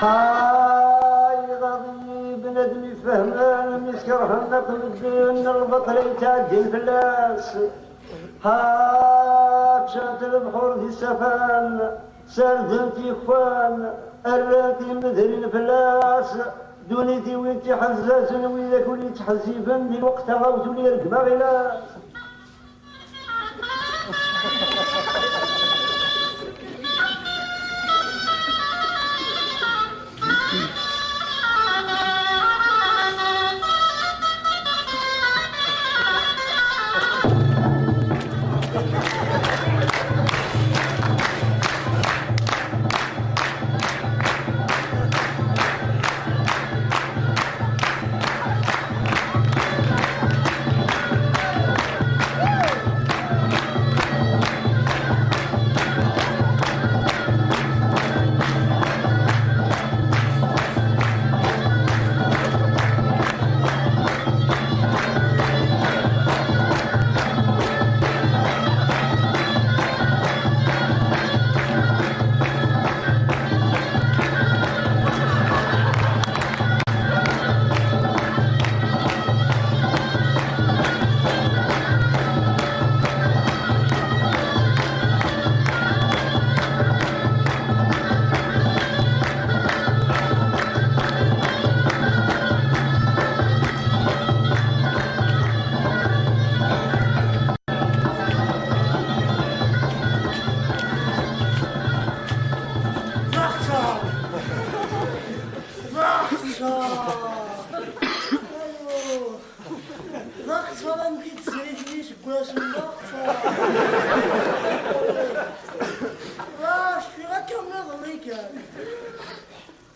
هاي غضي بندم يفهمان مسكر همك مدين البطل يتعدي الفلاس. ها شات البحور في السفان سردن في اخوان الراتي مثل الفلاس. دونيتي وين تحزاز وياك ولي تحزيفن دي الوقت غاوتو لي ركب غلاس.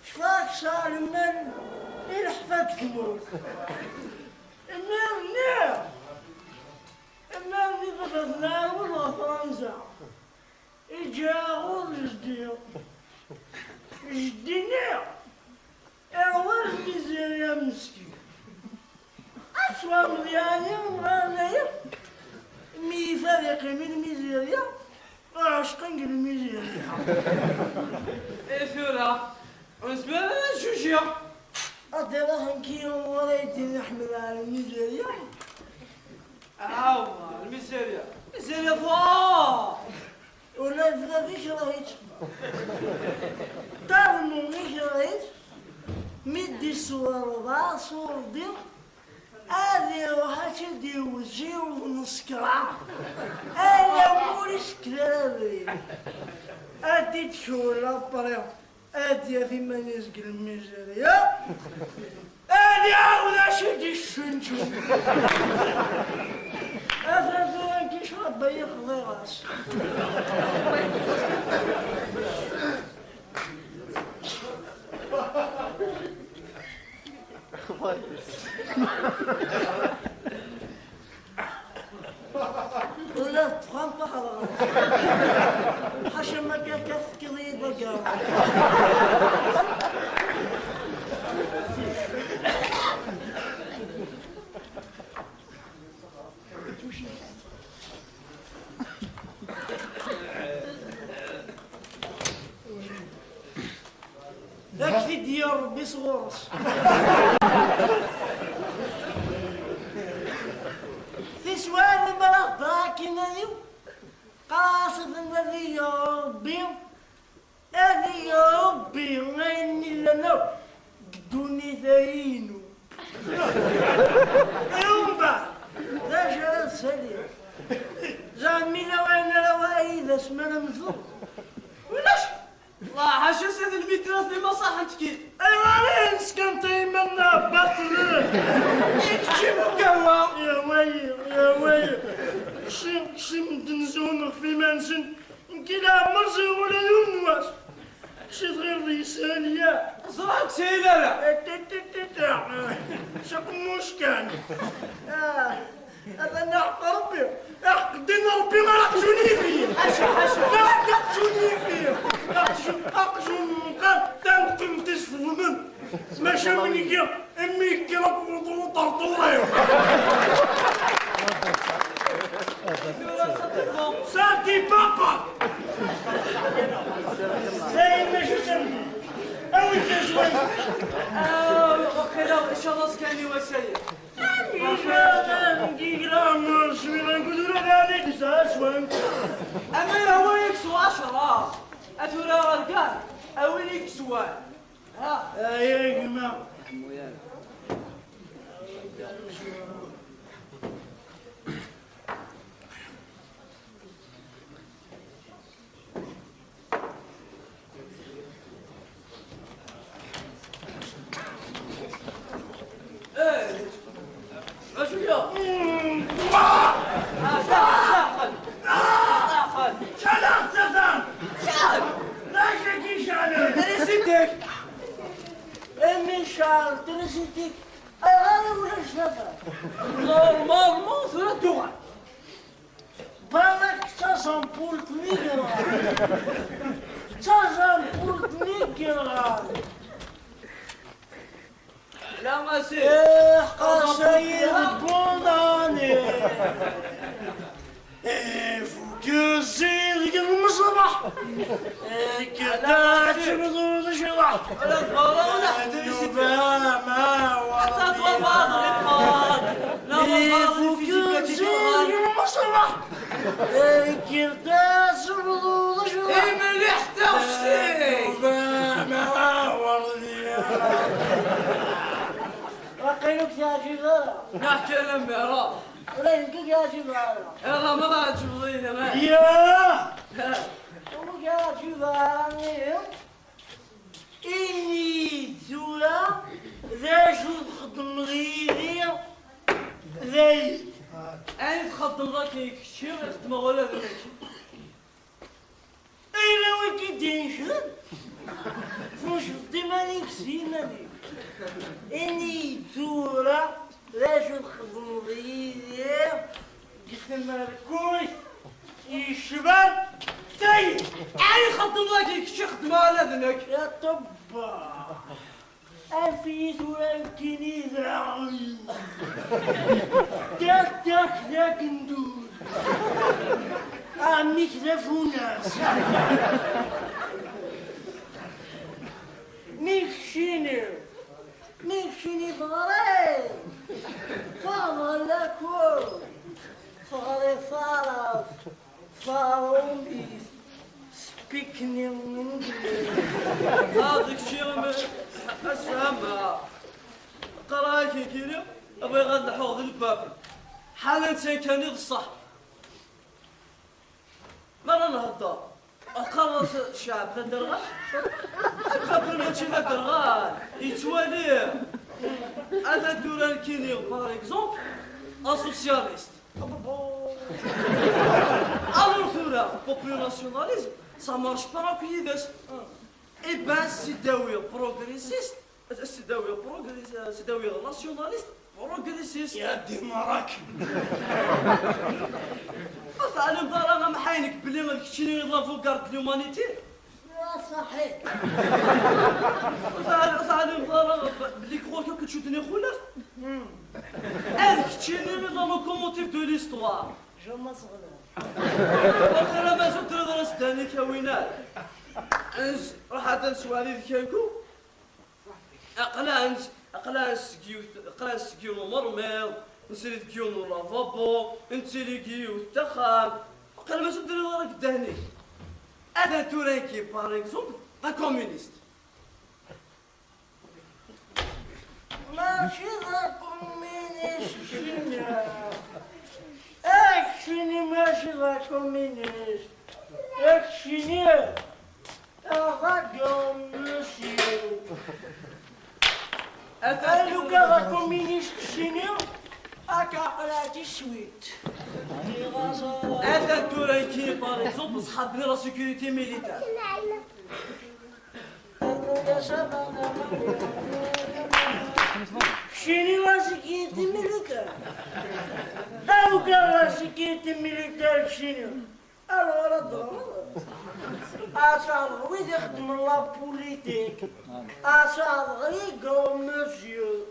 شفاك صار من يلحفك تموت. النار ضغطنا والله فرنسا يجاور جدير جدينا اول ميزيريا مسكين اسوا ملياني ومغانية مي فريق من ميزيريا عشقا الميزيريا. ايه ثورة ونسبة لنا شوشيا أدرهم كيلو وريتي نحمل على الميزيريا. الميزيريا ميزيريا فوق ولا إذا فيش رهيت تعلموا مش رهيت مدي صور ربع صور دير هذه وحشي دي وجي ونسكرع أنا موليش كلابي أدي تشول أبريو أدي في منيزق الميزيريا أدي عاود أشدي الشنشو أفرفران كيش ربي يخضي راس. ولا تفهم بحضر حشم ما كان كذي بقى. ذاك ديار ربي صغورس. في سؤال المرأة باكنانيو قاصد الذي يا ربي الذي يا ربي غيني لنا قدوني ثاينو. يوم بعد ذا شرط سليم زعمي لو انا روايد اسمنا مثل ولاش الله حاشا سيد الميتراث لما صح انت كي ايوه نسكن تيمنا بطل يكتشفوا قهوة يا ويلي شم تنزون في منسن كلا مرزي ولا يونواس شي صغير لسانية زرعك سيلة شق مشكل هذا نحق ربي حق دين ربي ما نقشوني فيه حاشا لا نقشوني فيه نقشون قد تنقم تسفل ماشي مني كي امي كي ربو طرطوري ساتي بابا زي ما شفتني اوي تزوج وقيلا ان شاء الله سكاني وسيل أما هو يكسو 10 أتورا غرقان أو يكسوان ها يا جماعة ترسيتك أنا ولا شفا نورمالمون ثلاث دول بالك تصنبولت نيجرا تصنبولت نيجرا لا ما سير قصير بولاني فوق سيدك المصباح كذا تبدو تشرح ولا تبغى ولا النبا ما حتى تبغى الإقاد لا والله في جبتي المصباح كذا تبدو تشرح مليح تغشتي ما وردي وقيلك يا جبال نحكي لهم يا رب ولا يمكن يا جبال يلا ما راح تشوفيني ما يا يا جبال إني زولا ذا شو تخدم غيري ذي أنا تخدم ذاك يكشير يخدم ولا ذاك أنا وكي تنشد فوش ديما نكسينا لي إني زولا ذا شو تخدم غيري جسم الكوش يشبك تاي أنا يخدم ذاك يكشير يخدم ولا ذاك يا طبا أفيد وأنتني ذراعي داك ذاك ندور عميك ذا فوناس نفشيني بغريب فاضل لكو فغري فارف فارومبي سبيكني من هذاك الشيء أسهمها قرايك كيلو أبغى يغاد حوض الباب حالا كان يغصح مرة نهضر أقرص الشعب ذا درغال خبرنا هادشي ذا درغال يتواليه هذا الدوران كيني باغ اكزومبل اسوسياليست الور ثورة بوبيو ناسيوناليزم سا مارش با راكو يداس اي بان سيداوي بروغريسيست سيداوي ناسيوناليست بروغريسيست يا دي مراك تعلم ضرنا محاينك بلي ما كتشيني نضافو كارت اليومانيتي صحيح تعلم ضرنا بلي كروكو كتشوتني خلاف انا كتشيني نضافو كوموتيف دو ليستوار جو ما صغير انا ما زلت درس تاني كوينات انس راح تنسوالي ذكاكو اقلا سكيو مرمل نسيري كيونو لافابو نسيري كيو التخان قال ما سدري راك دهني هذا توريكي باغ اكزومبل لا كومونيست ماشي ذا كومينيست اكشني ماشي ذا كومينيست اكشني هذا كومونيست قالوا كذا كومينيست شنو هكا قلاتي شويت هذا توريكي باغ اكزومبل صحابنا لا سيكوريتي ميليتار شيني واسكيتي ميليتار أو كان واسكيتي ميليتار شيني أنا ضرب أصاب ويد يخدم لا بوليتيك أصاب غيقو مسيو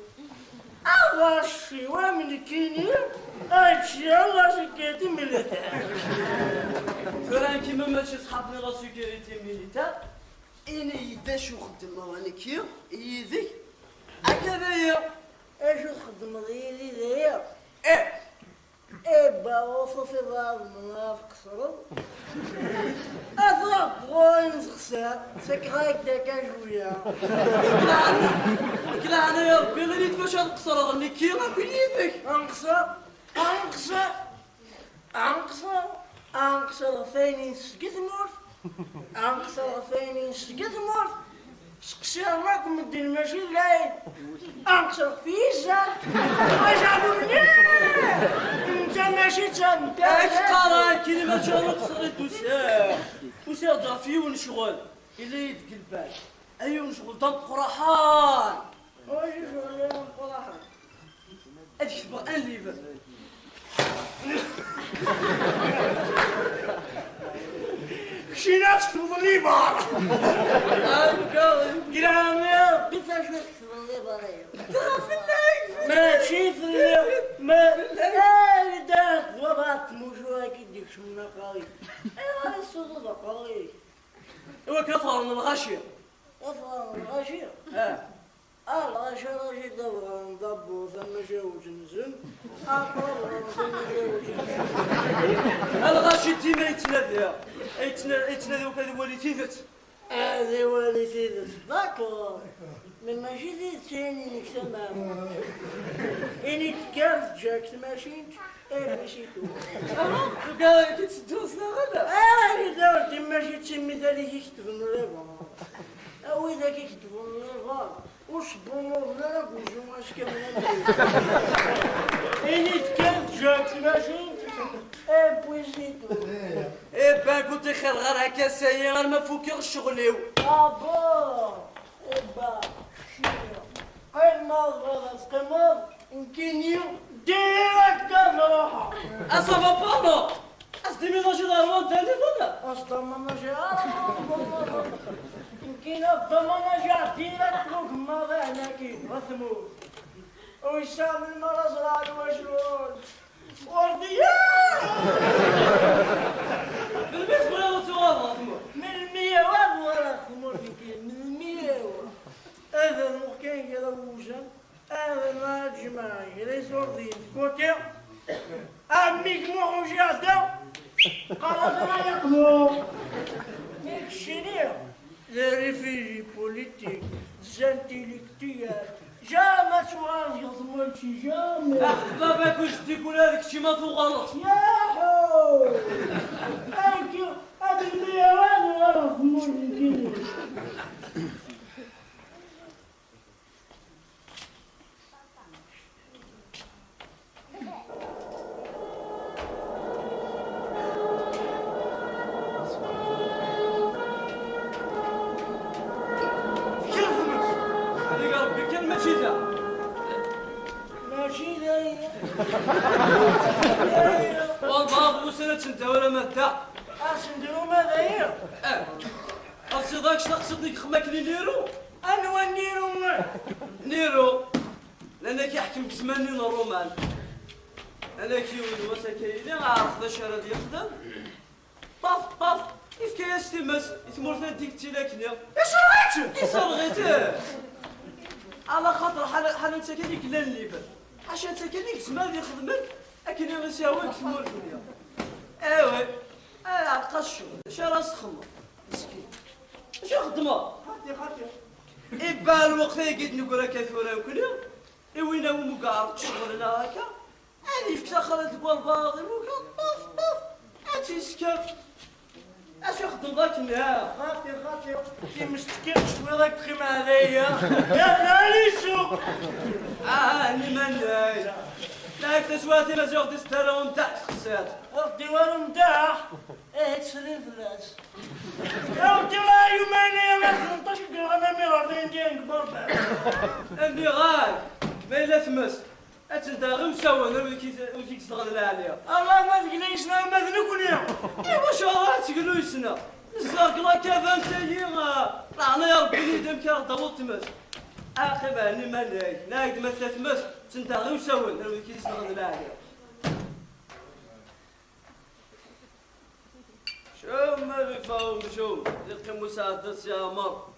أواشي ومن كيني أشي الله سكيتي ميليتار فران كيما ماشي صحابنا لا سيكوريتي ميليتار إني يداش وخدم وانا كيو يديك هكذايا ايش تخدم غيري ذيا؟ ايه باوصف الراس منافق صرف اثرق غوين خسار سكرايك داكا شوية كلا انا يا ربي غير يتفاش نقصر غني كي غنقول يدك انقصر فيني سكت مور انقصر فيني سكت مور سقسي راكم الدين ماشي لاين انقصر فيزا وجابوني انت ماشي تنتا ايش قرا كلمه جا نقصر الدوسير وسير ضافي ونشغل اللي يدك البال ايوا نشغل دم قرحان واش شغل يا قرحان هذيك تبغى ان ليفر شينات تفضل لي بار كرامي كيفاش تفضل لي بار ماشي في الليل ما دارت ضربات موجوه كيديك شمنا قاري ايوا الصوت قاري ايوا كفر من الغاشيه الغاشيه الغاشيه راجي دابا نضبو ثم جاو جنزن الغاشي ديما يتنادى يتنادى وكذا ولي تيثت هذه والدتي داكور من ماشي ذي ثاني نكتمل إني تكالت جاكت ماشينت ماشيتو قال كي تدوسنا غدا دورتي ماشي تسمي ذلك يكتب النظام أو إذا كيكتب النظام وصبروا لنا بوجو ماش كامل إني تكالت جاكت ماشينت بويزيتو بان كنت خير غير هكا سايي غير ما فوكي الشغليو با شنو قيل ما غلط قمر نكينيو ديريكت روحها اصافا بانو اصدي ميناجي داروان دالي ولا اصلا ما نجي نكينا الضمانة جا ديريكت روح ما ذا كي رثمو ويسام المرض راد وشرون ورديان بالبيت ولا توضع من المية ولا خمور من المية هذا المكان كذا وجن هذا ما جماعي ليس وردين كوتي أميك موجودة قال أنا يقضوا ميكشينيو les réfugiés politiques, les intellectuels, jamais سؤال يضمن شي jamais. باباك واش تقول هذاك الشيء ما فوق غلط ياهو هذا الميوان ولا ضمن كده. والله بوسنة انت ولا مدة نديرو ماذا هي؟ قصدك شنو قصدك خماك لي نيرو؟ أنا نديرو نيرو لأنك يحكم بزمانين الرومان أنا كيوين وسكايني عارف ذا شرد يخدم طاف كيف كيستمس يتمرث ديك تيلاكني يصرغيته على خاطر حال انت كذيك لا الليبر عشان انت كذيك زمان يخدمك اكن يساويك تمر الدنيا ايوا عقا الشغل اش راس خمر مسكين اش خدمه خاطي إبا الوقت قد نقول لك ثورة وكل يوم وين هو مقارب شغلنا هكا أنا في خلت تقول باغي وكا طف أنتي سكت اش يخدم ذاك النهار خاطي كي مستكين شوي ذاك الخيمة هذيا يا غالي سوق اني من لا تسواتي لا زوغ ديستالون تحت خسات الديوان متاح تسري فلاس يا ودي الله يومين يا 18 انا ميرا اني غاي ما الا تمس اتنداغ مسوى وكي تستغل عليها الله ما تقليش ما ذنكني ايوا شو تقولوا يسنا الزاق لا كافان تايي طعنا يا ربي دم كار ضبط تمس اخي باني ما نايد ما تمس تنداغ مسوى وكي تستغل عليها شو ما بيفهم شو يلقي مساعدة يا مر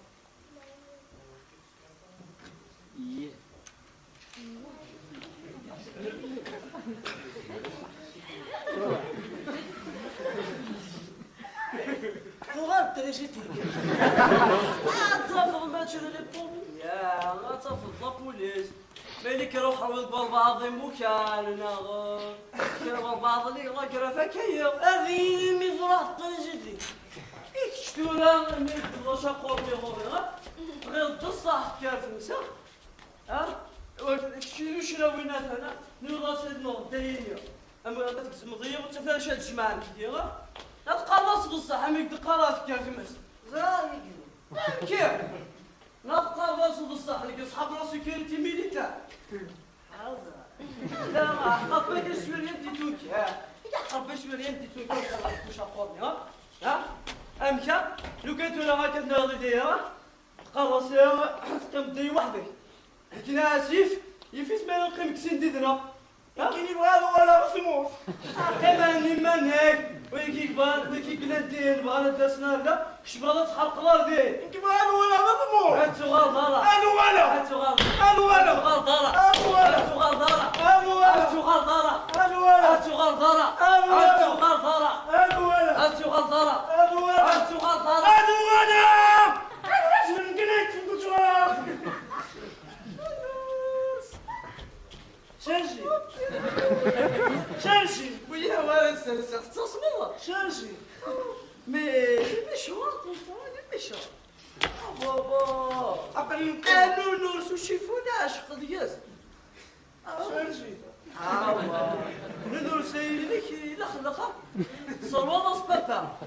فوغال تريجيتي ترفض ما تشري لي بوليس يا لا ترفض لا بوليس مالك يروح حول بعض مكان ناغر كيروح بعض اللي الله كرا فكير هذه مفرح تريجيتي شتولا من شقور لي غوري غير تصح كيف نسا شنو وينات هنا نوضا سيدنا دايريا اما تكس مضيه وتفاش هاد الجماعه كثيره نتقلص بصح اميك تقراف كيف مس زايد كيف نتقلص بصح لك اصحاب راسي كيرتي ميليتار هذا لا حقق بك السوريان دي توكي حقق بك السوريان دي توكي مش اقورني امشا لو كنت ولا ما كنت ناضي ديها تقرص يا تمضي وحدك لكن اسف يفيت ما نقيم كسين ديدنا كاين يبغى ولا سموح كمان من هيك ويكي كبار ويكي بلادين بغانا داسنا هذا شبغا تحرق الارض يبغى ولا سموح هاتو غلطارة انا ولا هاتو غلطارة انا ولا غلطارة انا ولا هاتو غلطارة انا ولا هاتو غلطارة انا ولا هاتو غلطارة انا ولا هاتو غلطارة انا ولا هاتو غلطارة انا ولا هاتو غلطارة انا ولا انا نقلك في الكتاب شرشي شرشي ويا ولا تصمم شرشي مشوار مشوار بابا أقل قالوا نورسو شيفوناش قضياس شرشي نور سيلك لخلقه صلوات سبتا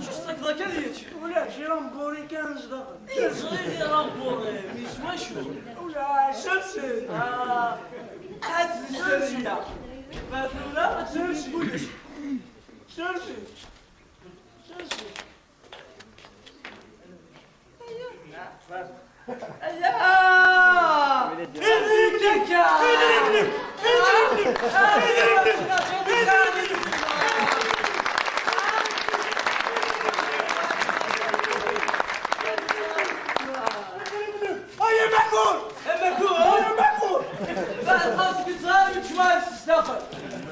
شو استقضى كذيش ولا شي رامبوري كان جدار يا صغير رامبوري ميسوا شو ولا شرشي هات السرية ما شرشي تقولش شرشي شرشي اياه ابنك يا معقول يا معقول بعد خاصك تزاوي شوية السفر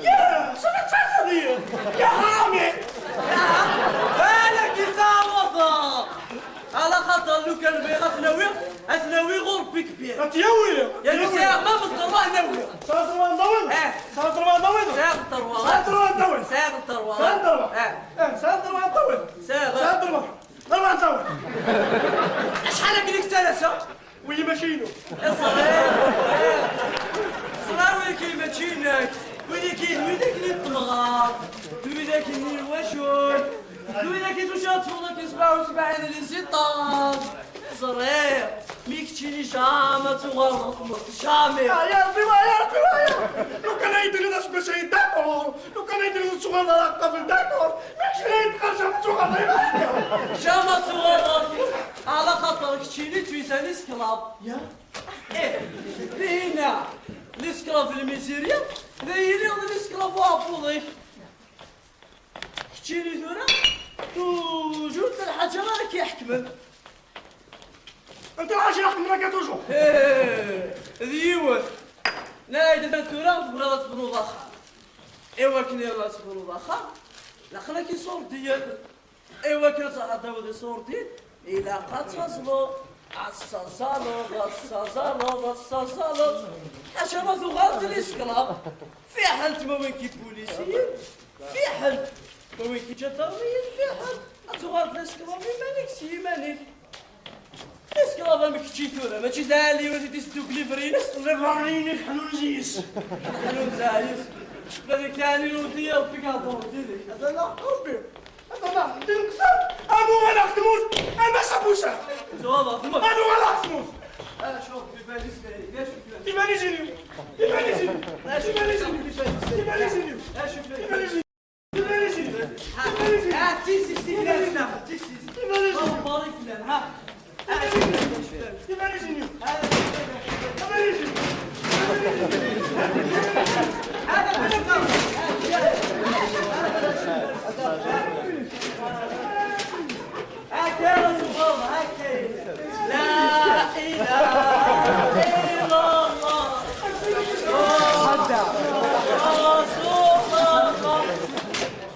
يا شو بتصير يا حرامي بالك يساوض على خاطر لو كان بغا ثناوي غربي كبير اتيوي يعني ساعة ما بالضروح ناوي ساتر ندور ساتر ندور ساعة الضروح ساتر ندور ساعة الضروح ساتر ساتر ندور ساعة ساتر ندور شحال هكذيك ثلاثة وي ماشينو يا صغير صغير ويلي ماشينك ويلي اللي تمغار ويلي اللي الوشون ويلي توشات فوضك 77 اللي زيطان صغير ميك تشيني جامة تغرق جامي يا ربي لو كان يدير ناس باش يدور لو كان يدير صغار قبل داكور ماكش لا يتقرشم صغار جامة تغرق على خاطرك تشيني تويساني سكلاب يا ايه هنا الاسكلاف الميسيريا ذايلي الاسكلاف وابوضيك تشيني ثورة توجود الحاجة راك يحكمن انت الحاجه يحكم لك توجو ذيوت نايد الثورة بغرات بنوض اخر ايوا كني رات بنوض اخر لخنا كي صور ديال ايوا كنت تعطيو صور ديال الى قد تصلو غصصالو حشرات وغارت الاسكلاب في حالة ما وين كي بوليسيين في حالة ما وين كي جدرميين في حالة تغارت الاسكلاب مالك سي مالك الاسكلاب ما كتشي ثورة ماشي دالي ولا تيستو كليفرينس ليفريني حلول جيس حلول زايس هذيك ثاني نودي ربي قاطور ديالك هذا لا قلبي هذا لا دير كثر انا ولا خدموت انا ما سابوش زوضة انا ولا خدموت شوف بيباني ليش يباني جينيو يباني جينيو يباني جينيو يباني جينيو يباني جينيو ها تيسي لنا تيسي يباني جينيو بارك لنا ها يباني جينيو يباني جينيو هذا كله هكذا الصبر هكذا لا إله إلا الله رسول الله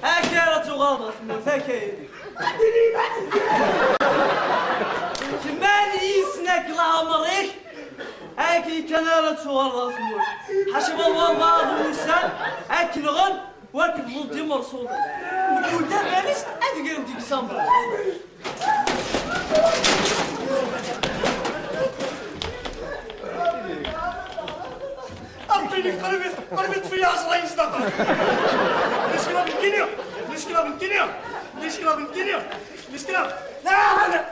هكذا تغاضى هكذا كمان يسنك الله مريك هاكي كان لا تغاضى حسب الله بعض الإنسان هاك نغن واكب ضد مرسول وقول ده ماليس أدقر ديك سامبر أعطيني قربت في 10 صدقة الاشكال بالكينيا الاشكال بالكينيا الاشكال بالكينيا الاشكال لا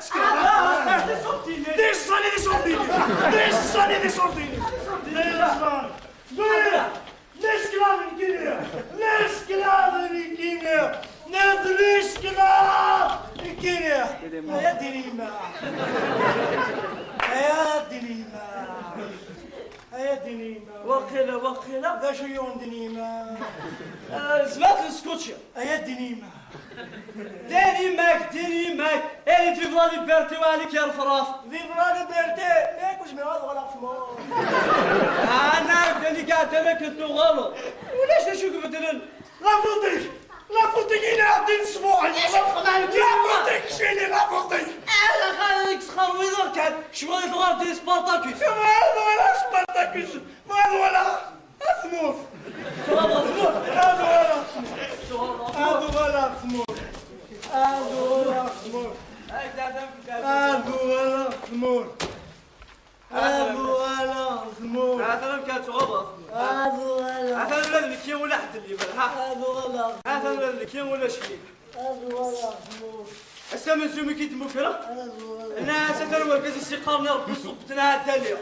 وقيلة ذا شو يوم دنيما سمعت السكوتشي يا دنيما دينيماك اللي في بلادي بيرتي وعليك يا الفراف ذي بلاد بيرتي ليك وش من هذا ولا فمار انا اللي قاعد لك انتو غلط وليش نشوف بدلن لا فوتي هنا عندي اسبوع لا فوتي شيلي لا فوتي انا خليك سخر ويضر كان شويه ثوار دي سبارتاكوس ما هذا ولا سبارتاكوس ما هذا ولا اثمور هذا ولا ثمور هذا كان صعوبة هذا الولد كي ولا حد اللي هذا الولد كي ولا شيء السما زومي كي تمكره الناس تروى كذا سيقار نربي صوبتنا التالية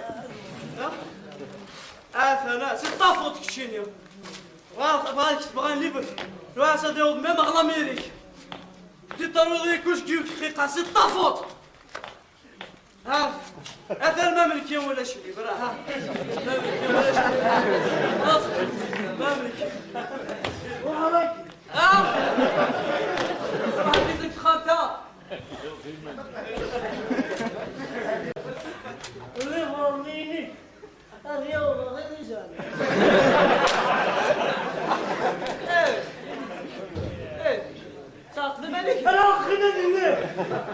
انا سطافوت كشينيو بغاك تبغى نلبس راسا ديو ميم على ميريك تضروري كوش كيو دقيقة سطافوت ها هذا المملكي ولا شيء برا ها المملكي ولا شيء المملكي وهذاك صراحة بدك خاطر اللي ورنيني اليوم غير رجال تقدم عليك انا خدني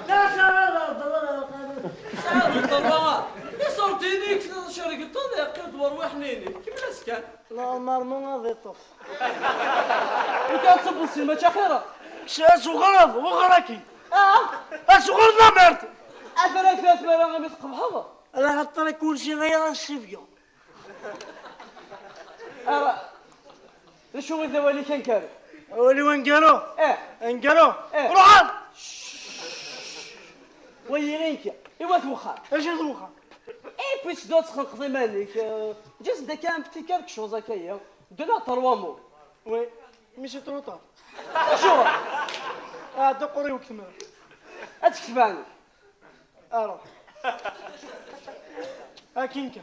لا شراب والله سعر الضربات صورتيني شركة تضيق دور وحنيني كيف نسكن لا مرمونا ضيطف وكان تصب السينما شاخرة صغرض وغركي صغرنا مرت أفلاك ثلاث مراغم يتقب هذا انا حط لك كل شيء غير الشفقه أرى شو الذوالي كان كاري ولي وين قالوا انقالوا إيه. روحان ويرينك إيوا توخا ايش الروخه Et puis tu dois te rencontrer Malik. Juste dès qu'il y a un petit quelque chose à cueillir. De là, 3 mots. وي مش تروطا شو؟ دقوري وكتمر أتكتب عني. اروح كينكا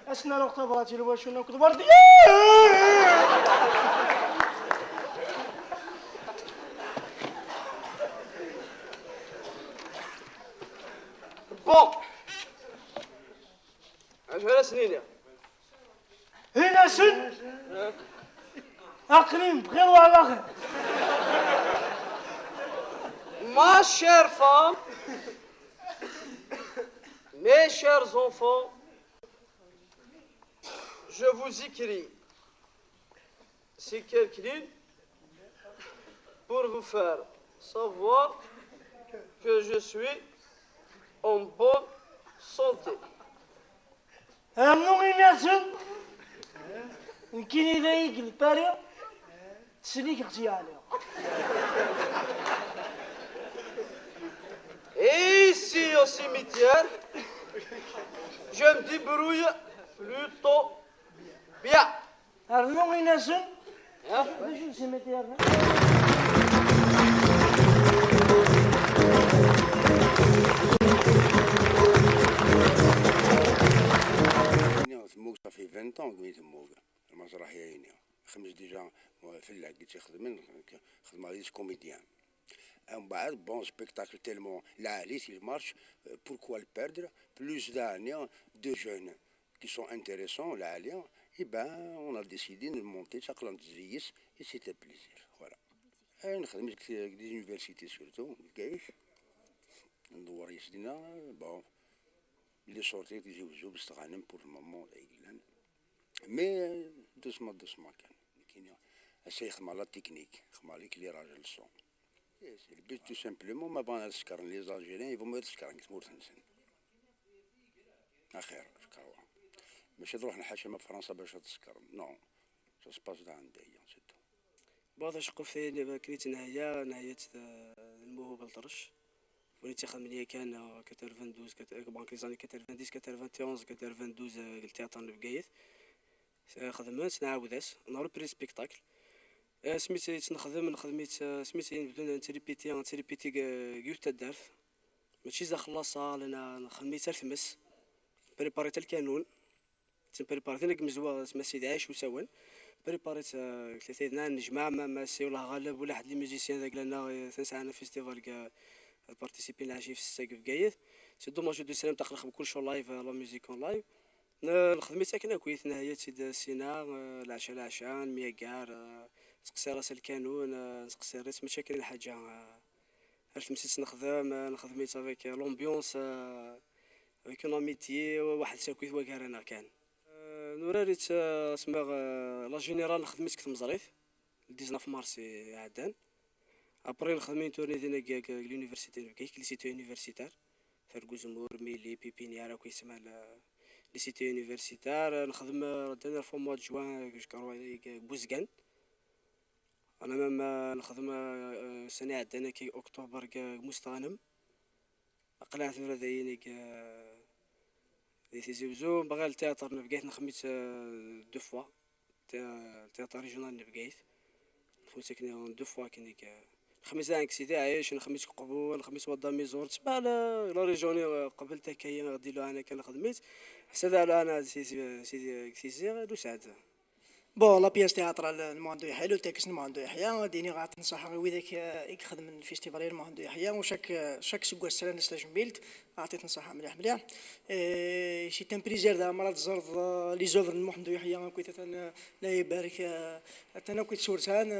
اسنا لو اختبراتي الواشونا وكنت بردي Bon. عشان سنين هنا سن اقليم بخير وعلى خير Ma chère femme, mes chers enfants, je vous écris ces quelques lignes pour vous faire savoir que je suis en bonne santé. همنو هنا سن نكيني ذايق البارية تسليك اغتيالي Et ici au cimetière, Je me débrouille plutôt bien. Arnon Inassen. Ja? Je sais mettre à تموك صافي 20 طون كوين تموك المسرحيه هنا خمس ديجا فلاح قلت يخدم غاديش كوميديان من بعد بون سبيكتاكل تيلمون العالي سي مارش بوركوا البيردر بلوس دانيا دو جون كي سون انتيريسون العاليه اي بان اون ا ديسيدي نمونتي شاقلا نتزيس اي سيتي بليزير فوالا نخدم دي زونيفرسيتي سورتو كايش ندور يسدينا بون لي سورتي تيجيو بستغانم بور المومون ايلان مي دوسمون كان كاين هسه يخدم على التكنيك يخدم عليك لي راجل الصون البيت تو سامبلومون ما بغا نسكرن لي زالجيريان يفو ما تسكرن تموت نسن اخير شكاوا ماشي تروح نحاشم في فرنسا باش تسكرن نو سا سباس دا عندي سيتو بعض شقو في كريت نهاية الموهوب الطرش وليت خدمني كان 92 بانك لي زاني 90 91 92 قلت عطان بقايت خدمت نعاودات نهار بري سبيكتاكل سميتي نخدم خدميت سميتي بدون تريبيتي كيوت الدارت ماشي زا خلاصة لأن خدميت التمس بريباريت الكانون بريباريت لك مزوا سما سيدي عايش وسوان بريباريت ثلاثة نجمع ما سي ولا غالب ولا حد لي ميوزيسيان ذاك لنا تنسعنا فيستيفال بارتيسيبي لعشي في الساق في قايد سي دوماج دو سلام تخلق بكل شو لايف لا ميوزيك اون لايف خدمت كنا كويس نهاية سيد السينا العشاء مياكار تقصي راس الكانون تقصي ريت مشاكل الحاجة عرفت مشيت نخدميت افيك لومبيونس افيك اون اميتي واحد ساكويت وكارنا كان نوراريت سما لا جينيرال خدمت كنت مزريف 19 مارس عدان ابري نخدمين تورني دينا كاك لونيفرسيتي كايك لي سيتي يونيفرسيتار فرغوزمور ميلي بيبينيارا كيسمى لي سيتي يونيفرسيتار نخدم ردنا في موا جوان كارو بوزكان انا ما نخدم سنه عدنا كي اكتوبر مستغنم قلعت ذايني دي تيزوزو باغي التياتر نبقيت نخميت دو فوا تياتر ريجونال نبقيت خميت كني دو فوا كني خميس عنك سيدي عايش نخميس قبول نخميس ودا ميزور تبع لا ريجوني قبل تاكاين غادي له انا كان خدميت حسد على انا سيدي كيسير دو سعد بون لا بياس تياترال المهندو يحيى لو تاكس المهندو يحيى ديني غاتنصح ويداك يخدم الفيستيفال المهندو يحيى وشاك سكوا السنه نستاج ميلت عطيت نصيحه مليح سي تان بليزير دا مرات زرت لي زوفر المهندو يحيى كنت لا يبارك انا كنت صورتان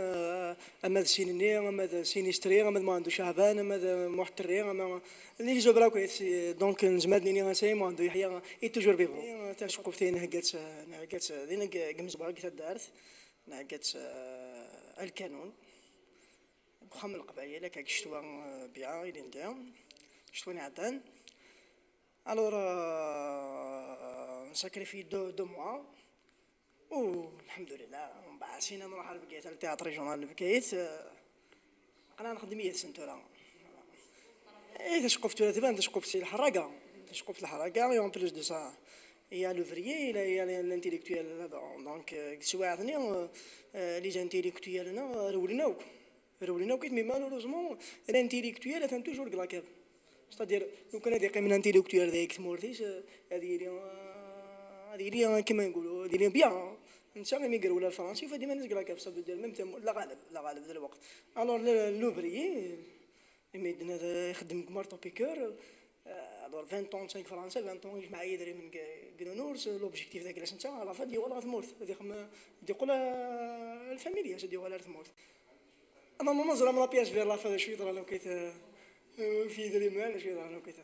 اما سيني اما سينيستري اما المهندو شعبان اما محتري اما لي زوفر كويس دونك نزمدني انا سي مهندو يحيى اي توجور بيبو تاشقفتين هكات دينا قمزبا كي دارت نعقت الكانون بخم القبائل كاك شتوا بيعا إلى ندام شتواني عدان الور نساكريفي دو موا والحمد لله من بعد سينا نروح لبقيت التياتر ريجونال بقيت انا نخدم يد سنتورا تشقفت ولا تبان تشقفت الحراقه تشقفت الحراقه يوم بلوس دو سا il y a l'ouvrier, il y a l'intellectuel là-bas. Donc, les intellectuels, mais malheureusement, l'intellectuel est toujours glaqué. C'est-à-dire, nous connaissons des intellectuels avec Mortis, ils كما نقولوا ديرين بيان نسا مي يقراو الفرنسي فديما الناس glaqué ça veut dire même لا غالب ذا الوقت. Alors l'ouvrier يمدنا يخدم كمارطو بيكور دور 20 طون 5 فرنسا 20 طون يجمع يدري من كرونورس لوبجيكتيف ذاك لاش نتا لا فادي ولا ثمورت هذيك ديقول الفاميليا دي ولا ثمورت انا ما نزرع من لا بياس فير لا فاد شويه راه لو كيت في دري مال شويه راه لو كيت